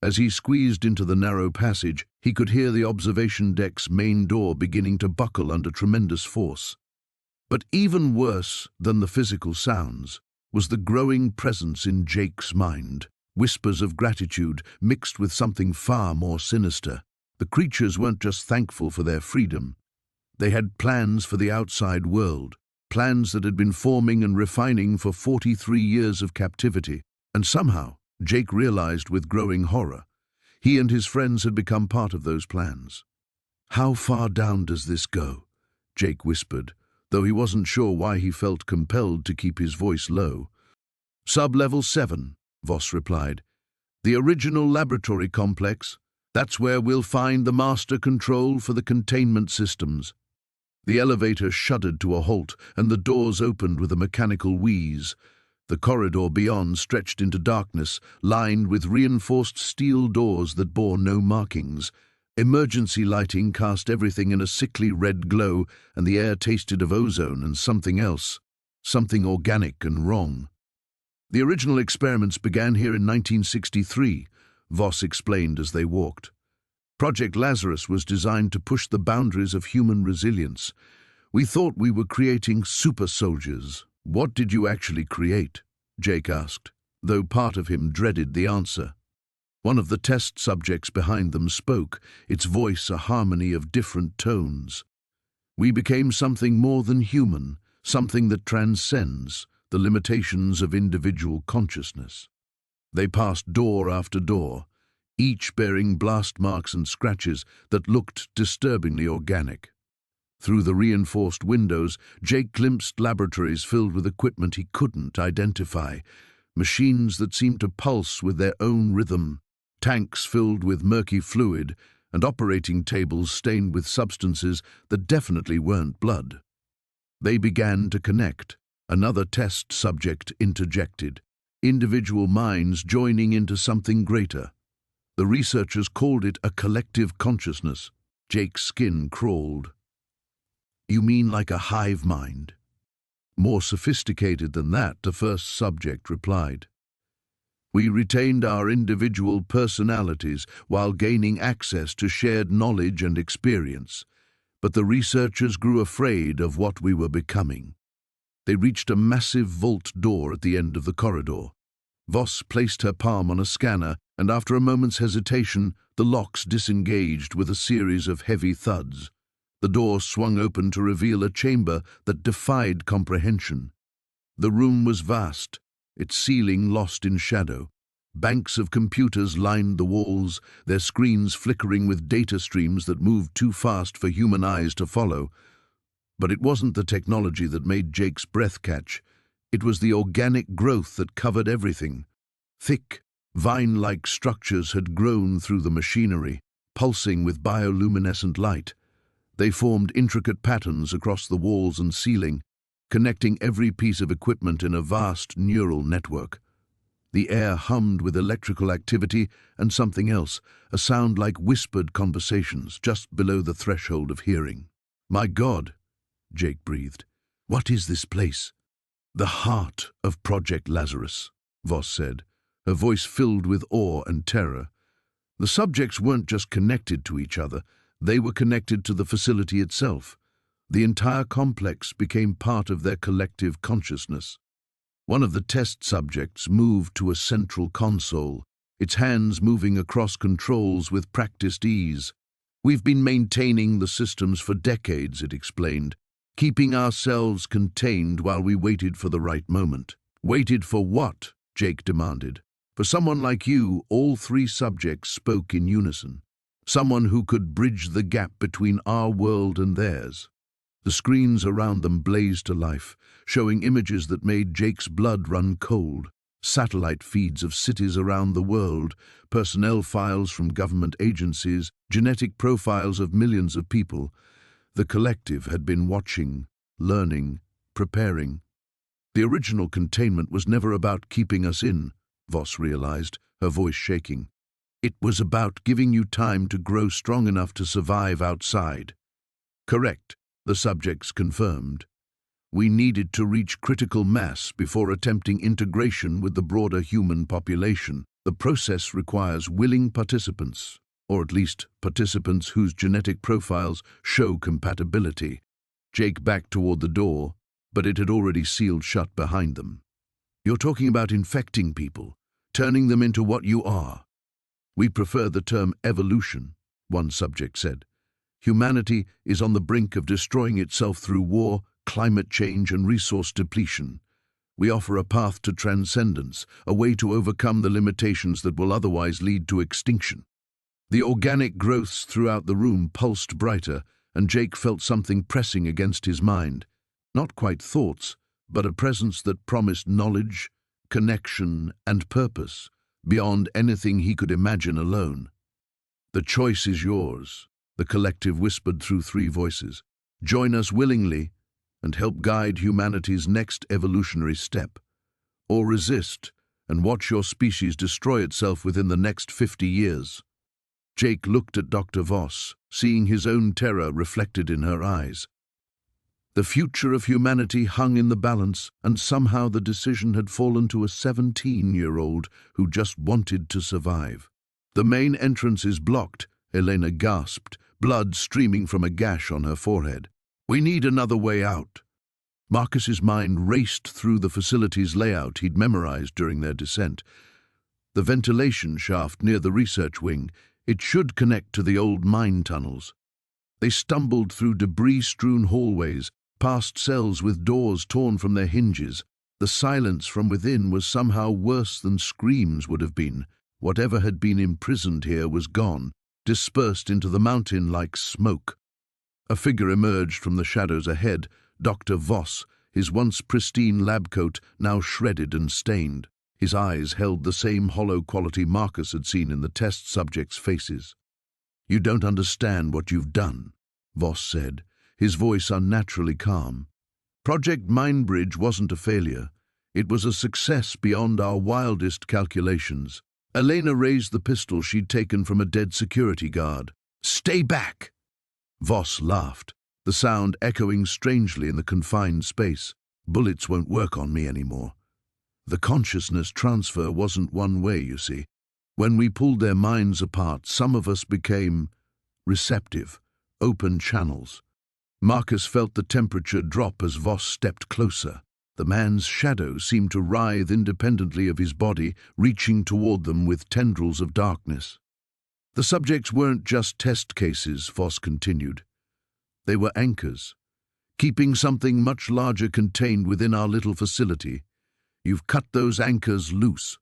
As he squeezed into the narrow passage, he could hear the observation deck's main door beginning to buckle under tremendous force. But even worse than the physical sounds was the growing presence in Jake's mind, whispers of gratitude mixed with something far more sinister. The creatures weren't just thankful for their freedom. They had plans for the outside world, plans that had been forming and refining for 43 years of captivity. And somehow, Jake realized with growing horror, he and his friends had become part of those plans. "How far down does this go?" Jake whispered, though he wasn't sure why he felt compelled to keep his voice low. "Sub-level 7, Voss replied. "The original laboratory complex. That's where we'll find the master control for the containment systems." The elevator shuddered to a halt, and the doors opened with a mechanical wheeze. The corridor beyond stretched into darkness, lined with reinforced steel doors that bore no markings. Emergency lighting cast everything in a sickly red glow, and the air tasted of ozone and something else, something organic and wrong. The original experiments began here in 1963, Voss explained as they walked. Project Lazarus was designed to push the boundaries of human resilience. We thought we were creating super soldiers. What did you actually create? Jake asked, though part of him dreaded the answer. One of the test subjects behind them spoke, its voice a harmony of different tones. We became something more than human, something that transcends the limitations of individual consciousness. They passed door after door, each bearing blast marks and scratches that looked disturbingly organic. Through the reinforced windows, Jake glimpsed laboratories filled with equipment he couldn't identify, machines that seemed to pulse with their own rhythm, tanks filled with murky fluid, and operating tables stained with substances that definitely weren't blood. They began to connect. Another test subject interjected, individual minds joining into something greater. The researchers called it a collective consciousness. Jake's skin crawled. You mean like a hive mind? More sophisticated than that, the first subject replied. We retained our individual personalities while gaining access to shared knowledge and experience, but the researchers grew afraid of what we were becoming. They reached a massive vault door at the end of the corridor. Voss placed her palm on a scanner, and after a moment's hesitation, the locks disengaged with a series of heavy thuds. The door swung open to reveal a chamber that defied comprehension. The room was vast, its ceiling lost in shadow. Banks of computers lined the walls, their screens flickering with data streams that moved too fast for human eyes to follow. But it wasn't the technology that made Jake's breath catch. It was the organic growth that covered everything. Thick, vine-like structures had grown through the machinery, pulsing with bioluminescent light. They formed intricate patterns across the walls and ceiling, connecting every piece of equipment in a vast neural network. The air hummed with electrical activity and something else, a sound like whispered conversations just below the threshold of hearing. My God, Jake breathed. What is this place? The heart of Project Lazarus, Voss said, her voice filled with awe and terror. The subjects weren't just connected to each other, they were connected to the facility itself. The entire complex became part of their collective consciousness. One of the test subjects moved to a central console, its hands moving across controls with practiced ease. We've been maintaining the systems for decades, it explained, keeping ourselves contained while we waited for the right moment. Waited for what? Jake demanded. For someone like you, all three subjects spoke in unison. Someone who could bridge the gap between our world and theirs. The screens around them blazed to life, showing images that made Jake's blood run cold. Satellite feeds of cities around the world, personnel files from government agencies, genetic profiles of millions of people. The collective had been watching, learning, preparing. The original containment was never about keeping us in, Voss realized, her voice shaking. It was about giving you time to grow strong enough to survive outside. Correct, the subjects confirmed. We needed to reach critical mass before attempting integration with the broader human population. The process requires willing participants, or at least participants whose genetic profiles show compatibility. Jake backed toward the door, but it had already sealed shut behind them. You're talking about infecting people, turning them into what you are. We prefer the term evolution, one subject said. Humanity is on the brink of destroying itself through war, climate change, and resource depletion. We offer a path to transcendence, a way to overcome the limitations that will otherwise lead to extinction. The organic growths throughout the room pulsed brighter, and Jake felt something pressing against his mind. Not quite thoughts, but a presence that promised knowledge, connection, and purpose, beyond anything he could imagine alone. The choice is yours, the collective whispered through three voices. Join us willingly and help guide humanity's next evolutionary step. Or resist and watch your species destroy itself within the next 50 years. Jake looked at Dr. Voss, seeing his own terror reflected in her eyes. The future of humanity hung in the balance, and somehow the decision had fallen to a 17-year-old who just wanted to survive. "The main entrance is blocked," Elena gasped, blood streaming from a gash on her forehead. "We need another way out." Marcus's mind raced through the facility's layout he'd memorized during their descent. The ventilation shaft near the research wing, it should connect to the old mine tunnels. They stumbled through debris-strewn hallways, past cells with doors torn from their hinges. The silence from within was somehow worse than screams would have been. Whatever had been imprisoned here was gone, dispersed into the mountain like smoke. A figure emerged from the shadows ahead, Dr. Voss, his once pristine lab coat now shredded and stained. His eyes held the same hollow quality Marcus had seen in the test subjects' faces. "You don't understand what you've done," Voss said, his voice unnaturally calm. "Project Mindbridge wasn't a failure. It was a success beyond our wildest calculations." Elena raised the pistol she'd taken from a dead security guard. "Stay back!" Voss laughed, the sound echoing strangely in the confined space. "Bullets won't work on me anymore. The consciousness transfer wasn't one way, you see. When we pulled their minds apart, some of us became receptive, open channels." Marcus felt the temperature drop as Voss stepped closer. The man's shadow seemed to writhe independently of his body, reaching toward them with tendrils of darkness. "The subjects weren't just test cases," Voss continued. "They were anchors, keeping something much larger contained within our little facility. You've cut those anchors loose."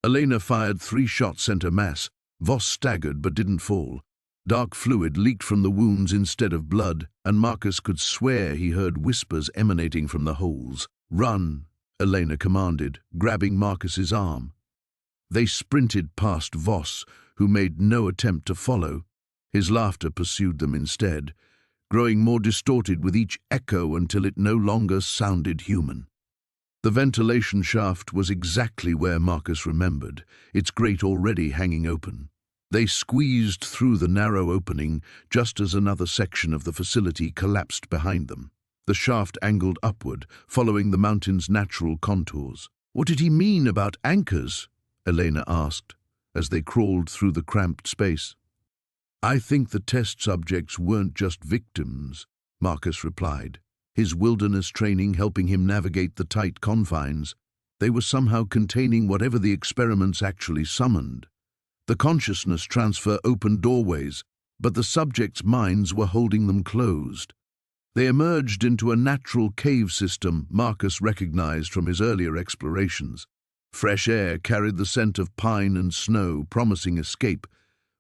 Elena fired 3 shots center mass. Voss staggered but didn't fall. Dark fluid leaked from the wounds instead of blood, and Marcus could swear he heard whispers emanating from the holes. "Run," Elena commanded, grabbing Marcus's arm. They sprinted past Voss, who made no attempt to follow. His laughter pursued them instead, growing more distorted with each echo until it no longer sounded human. The ventilation shaft was exactly where Marcus remembered, its grate already hanging open. They squeezed through the narrow opening just as another section of the facility collapsed behind them. The shaft angled upward, following the mountain's natural contours. "What did he mean about anchors?" Elena asked, as they crawled through the cramped space. "I think the test subjects weren't just victims," Marcus replied, his wilderness training helping him navigate the tight confines. They were somehow containing whatever the experiments actually summoned. The consciousness transfer opened doorways, but the subjects' minds were holding them closed. They emerged into a natural cave system Marcus recognized from his earlier explorations. Fresh air carried the scent of pine and snow, promising escape,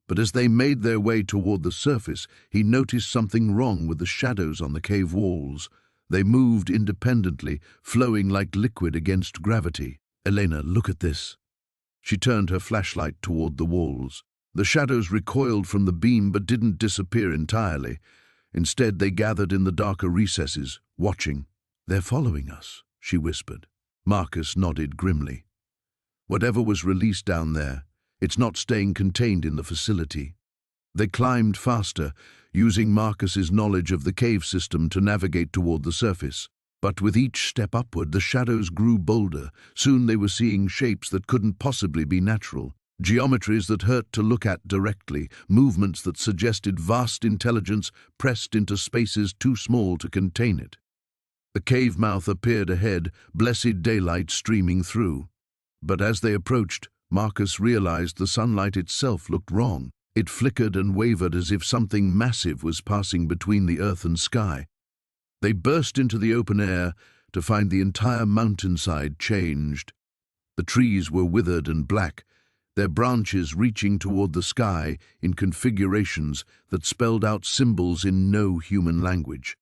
but as they made their way toward the surface, he noticed something wrong with the shadows on the cave walls. They moved independently, flowing like liquid against gravity. "Elena, look at this." She turned her flashlight toward the walls. The shadows recoiled from the beam but didn't disappear entirely. Instead, they gathered in the darker recesses, watching. "They're following us," she whispered. Marcus nodded grimly. "Whatever was released down there, it's not staying contained in the facility." They climbed faster, using Marcus's knowledge of the cave system to navigate toward the surface. But with each step upward, the shadows grew bolder. Soon they were seeing shapes that couldn't possibly be natural. Geometries that hurt to look at directly, movements that suggested vast intelligence pressed into spaces too small to contain it. The cave mouth appeared ahead, blessed daylight streaming through. But as they approached, Marcus realized the sunlight itself looked wrong. It flickered and wavered as if something massive was passing between the earth and sky. They burst into the open air to find the entire mountainside changed. The trees were withered and black, their branches reaching toward the sky in configurations that spelled out symbols in no human language.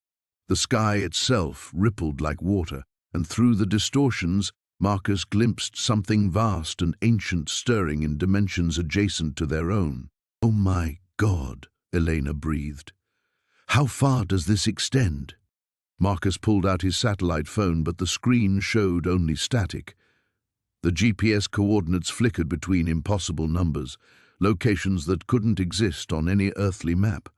The sky itself rippled like water, and through the distortions, Marcus glimpsed something vast and ancient stirring in dimensions adjacent to their own. "Oh my God," Elena breathed. "How far does this extend?" Marcus pulled out his satellite phone, but the screen showed only static. The GPS coordinates flickered between impossible numbers. locations that couldn't exist on any earthly map.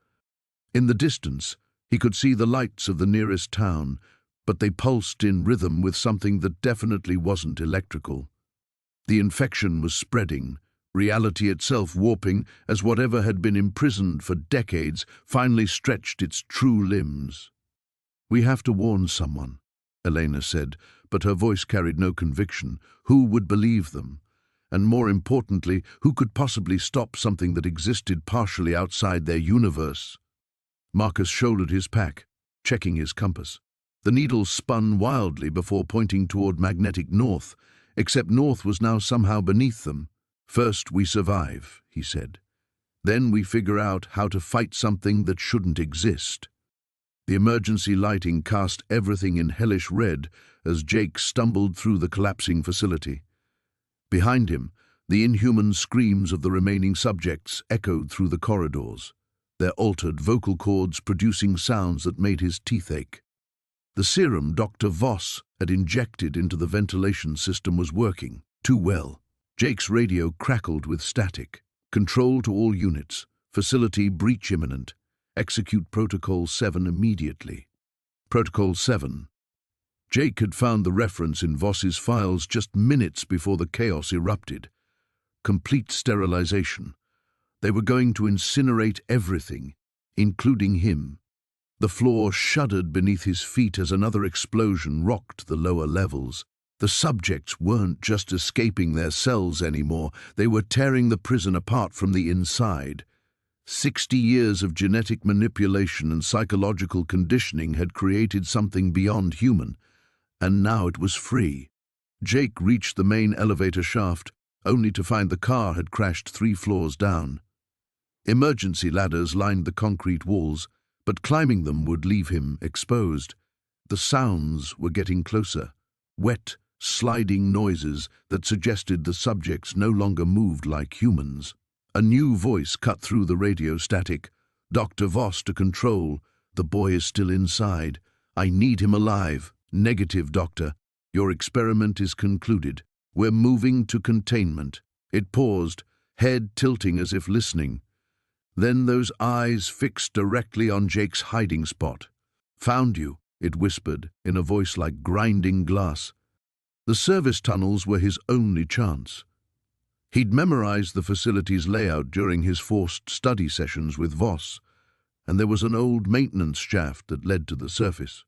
In the distance, he could see the lights of the nearest town, but they pulsed in rhythm with something that definitely wasn't electrical. The infection was spreading, reality itself warping as whatever had been imprisoned for decades finally stretched its true limbs. "We have to warn someone," Elena said, but her voice carried no conviction. Who would believe them? And more importantly, who could possibly stop something that existed partially outside their universe? Marcus shouldered his pack, checking his compass. The needle spun wildly before pointing toward magnetic north, except north was now somehow beneath them. "First we survive," he said. "Then we figure out how to fight something that shouldn't exist." The emergency lighting cast everything in hellish red as Jake stumbled through the collapsing facility. Behind him, the inhuman screams of the remaining subjects echoed through the corridors, their altered vocal cords producing sounds that made his teeth ache. The serum Dr. Voss had injected into the ventilation system was working too well. Jake's radio crackled with static. "Control to all units. Facility breach imminent. Execute Protocol 7 immediately." Protocol 7. Jake had found the reference in Voss's files just minutes before the chaos erupted. Complete sterilization. They were going to incinerate everything, including him. The floor shuddered beneath his feet as another explosion rocked the lower levels. The subjects weren't just escaping their cells anymore, they were tearing the prison apart from the inside. 60 years of genetic manipulation and psychological conditioning had created something beyond human, and now it was free. Jake reached the main elevator shaft, only to find the car had crashed 3 floors down. Emergency ladders lined the concrete walls, but climbing them would leave him exposed. The sounds were getting closer, wet, sliding noises that suggested the subjects no longer moved like humans. A new voice cut through the radio static. "Dr. Voss to control. The boy is still inside. I need him alive. Negative, Doctor. Your experiment is concluded. We're moving to containment." It paused, head tilting as if listening. Then those eyes fixed directly on Jake's hiding spot. "Found you," it whispered, in a voice like grinding glass. The service tunnels were his only chance. He'd memorized the facility's layout during his forced study sessions with Voss, and there was an old maintenance shaft that led to the surface.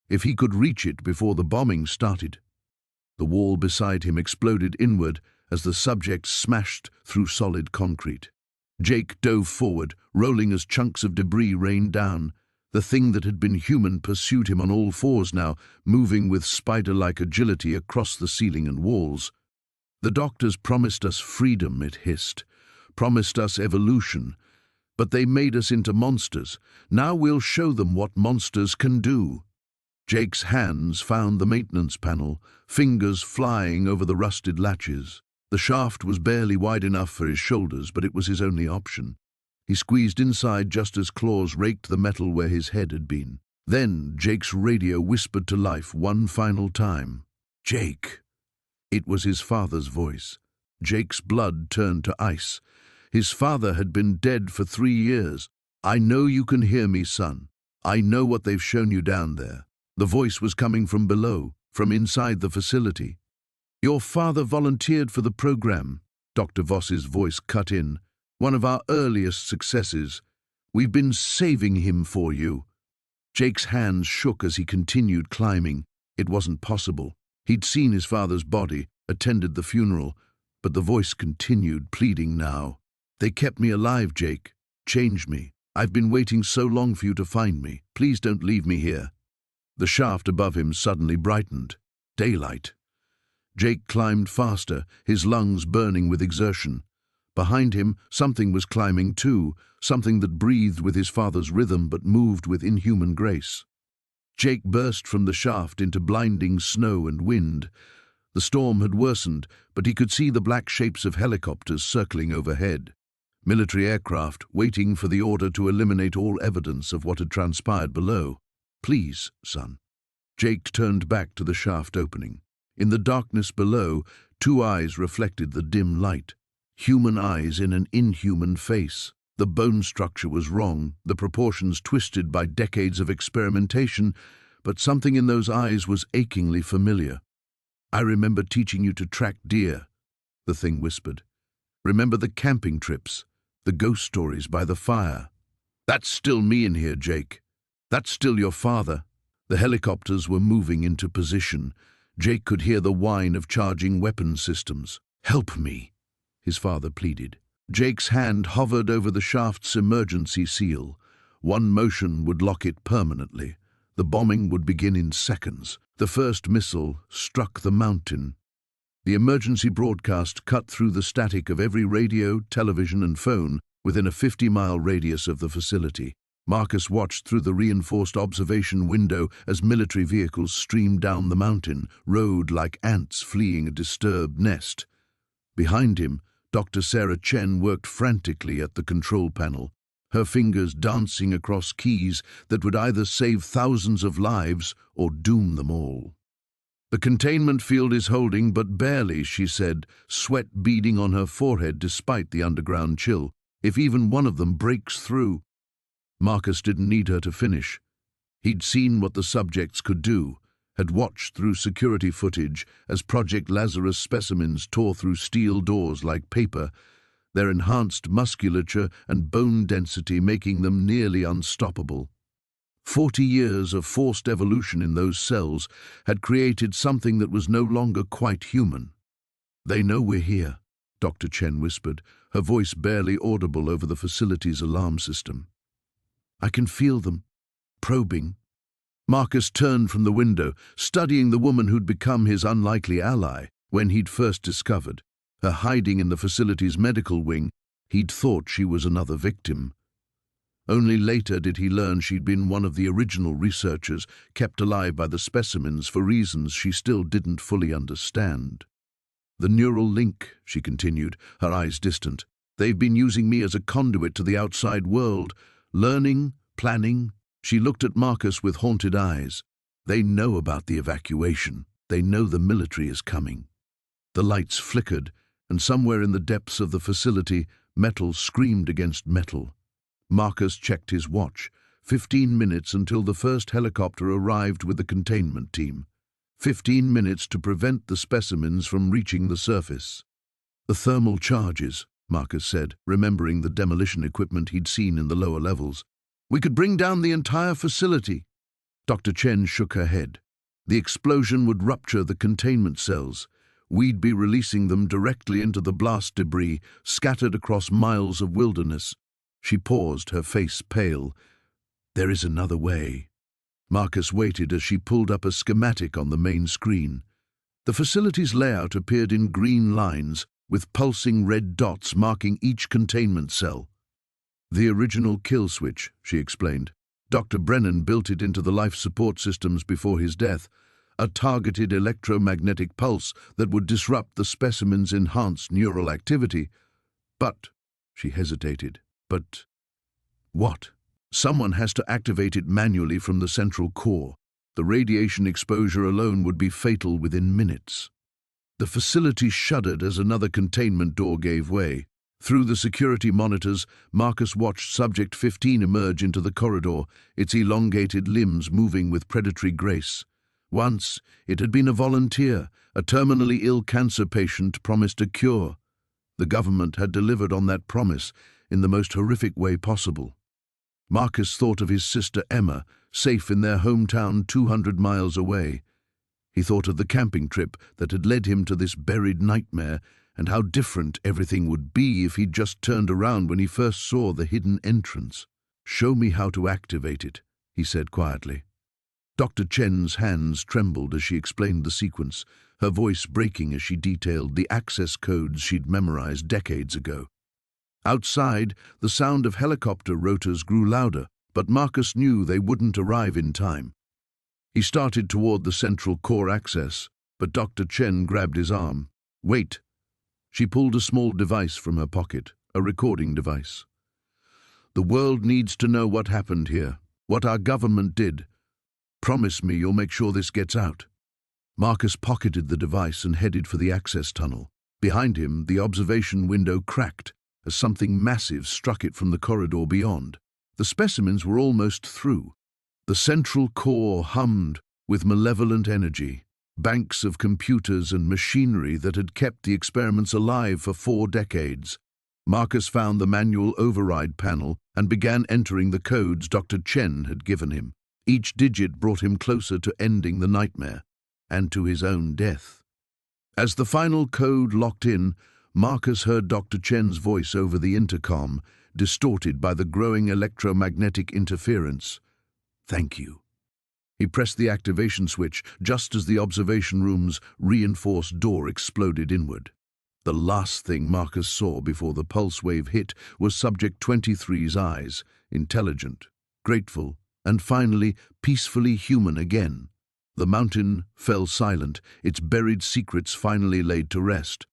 If he could reach it before the bombing started. The wall beside him exploded inward as the subjects smashed through solid concrete. Jake dove forward, rolling as chunks of debris rained down. The thing that had been human pursued him on all fours now, moving with spider-like agility across the ceiling and walls. "The doctors promised us freedom," it hissed. "Promised us evolution. But they made us into monsters. Now we'll show them what monsters can do." Jake's hands found the maintenance panel, fingers flying over the rusted latches. The shaft was barely wide enough for his shoulders, but it was his only option. He squeezed inside just as claws raked the metal where his head had been. Then Jake's radio whispered to life one final time. "Jake." It was his father's voice. Jake's blood turned to ice. His father had been dead for 3 years. "I know you can hear me, son. I know what they've shown you down there." The voice was coming from below, from inside the facility. "Your father volunteered for the program," Dr. Voss's voice cut in. "One of our earliest successes. We've been saving him for you." Jake's hands shook as he continued climbing. It wasn't possible. He'd seen his father's body, attended the funeral, but the voice continued, pleading now. "They kept me alive, Jake. Changed me. I've been waiting so long for you to find me. Please don't leave me here." The shaft above him suddenly brightened. Daylight. Jake climbed faster, his lungs burning with exertion. Behind him, something was climbing too, something that breathed with his father's rhythm but moved with inhuman grace. Jake burst from the shaft into blinding snow and wind. The storm had worsened, but he could see the black shapes of helicopters circling overhead. Military aircraft waiting for the order to eliminate all evidence of what had transpired below. "Please, son." Jake turned back to the shaft opening. In the darkness below, 2 eyes reflected the dim light. Human eyes in an inhuman face. The bone structure was wrong, the proportions twisted by decades of experimentation, but something in those eyes was achingly familiar. "I remember teaching you to track deer," the thing whispered. "Remember the camping trips, the ghost stories by the fire." "That's still me in here, Jake. That's still your father." The helicopters were moving into position. Jake could hear the whine of charging weapon systems. "Help me," his father pleaded. Jake's hand hovered over the shaft's emergency seal. One motion would lock it permanently. The bombing would begin in seconds. The first missile struck the mountain. The emergency broadcast cut through the static of every radio, television, and phone within a 50-mile radius of the facility. Marcus watched through the reinforced observation window as military vehicles streamed down the mountain, rode like ants fleeing a disturbed nest. Behind him, Dr. Sarah Chen worked frantically at the control panel, her fingers dancing across keys that would either save thousands of lives or doom them all. "The containment field is holding, but barely," she said, sweat beading on her forehead despite the underground chill. "If even one of them breaks through—" Marcus didn't need her to finish. He'd seen what the subjects could do, had watched through security footage as Project Lazarus specimens tore through steel doors like paper, their enhanced musculature and bone density making them nearly unstoppable. 40 years of forced evolution in those cells had created something that was no longer quite human. "They know we're here," Dr. Chen whispered, her voice barely audible over the facility's alarm system. "I can feel them, probing." Marcus turned from the window, studying the woman who'd become his unlikely ally when he'd first discovered her hiding in the facility's medical wing. He'd thought she was another victim. Only later did he learn she'd been one of the original researchers kept alive by the specimens for reasons she still didn't fully understand. "The neural link," she continued, her eyes distant. "They've been using me as a conduit to the outside world, learning, planning." She looked at Marcus with haunted eyes. "They know about the evacuation. They know the military is coming." The lights flickered, and somewhere in the depths of the facility, metal screamed against metal. Marcus checked his watch. 15 minutes until the first helicopter arrived with the containment team. 15 minutes to prevent the specimens from reaching the surface. "The thermal charges," Marcus said, remembering the demolition equipment he'd seen in the lower levels. "We could bring down the entire facility." Dr. Chen shook her head. "The explosion would rupture the containment cells. We'd be releasing them directly into the blast debris, scattered across miles of wilderness." She paused, her face pale. "There is another way." Marcus waited as she pulled up a schematic on the main screen. The facility's layout appeared in green lines, with pulsing red dots marking each containment cell. "The original kill switch," she explained. "Dr. Brennan built it into the life support systems before his death, a targeted electromagnetic pulse that would disrupt the specimen's enhanced neural activity. But," she hesitated, "but what?" "Someone has to activate it manually from the central core. The radiation exposure alone would be fatal within minutes." The facility shuddered as another containment door gave way. Through the security monitors, Marcus watched Subject 15 emerge into the corridor, its elongated limbs moving with predatory grace. Once, it had been a volunteer, a terminally ill cancer patient promised a cure. The government had delivered on that promise in the most horrific way possible. Marcus thought of his sister Emma, safe in their hometown 200 miles away. He thought of the camping trip that had led him to this buried nightmare, and how different everything would be if he'd just turned around when he first saw the hidden entrance. "Show me how to activate it," he said quietly. Dr. Chen's hands trembled as she explained the sequence, her voice breaking as she detailed the access codes she'd memorized decades ago. Outside, the sound of helicopter rotors grew louder, but Marcus knew they wouldn't arrive in time. He started toward the central core access, but Dr. Chen grabbed his arm. "Wait." She pulled a small device from her pocket, a recording device. "The world needs to know what happened here, what our government did. Promise me you'll make sure this gets out." Marcus pocketed the device and headed for the access tunnel. Behind him, the observation window cracked as something massive struck it from the corridor beyond. The specimens were almost through. The central core hummed with malevolent energy. Banks of computers and machinery that had kept the experiments alive for 4 decades. Marcus found the manual override panel and began entering the codes Dr. Chen had given him. Each digit brought him closer to ending the nightmare and to his own death. As the final code locked in, Marcus heard Dr. Chen's voice over the intercom, distorted by the growing electromagnetic interference. "Thank you." He pressed the activation switch just as the observation room's reinforced door exploded inward. The last thing Marcus saw before the pulse wave hit was Subject 23's eyes, intelligent, grateful, and finally peacefully human again. The mountain fell silent, its buried secrets finally laid to rest.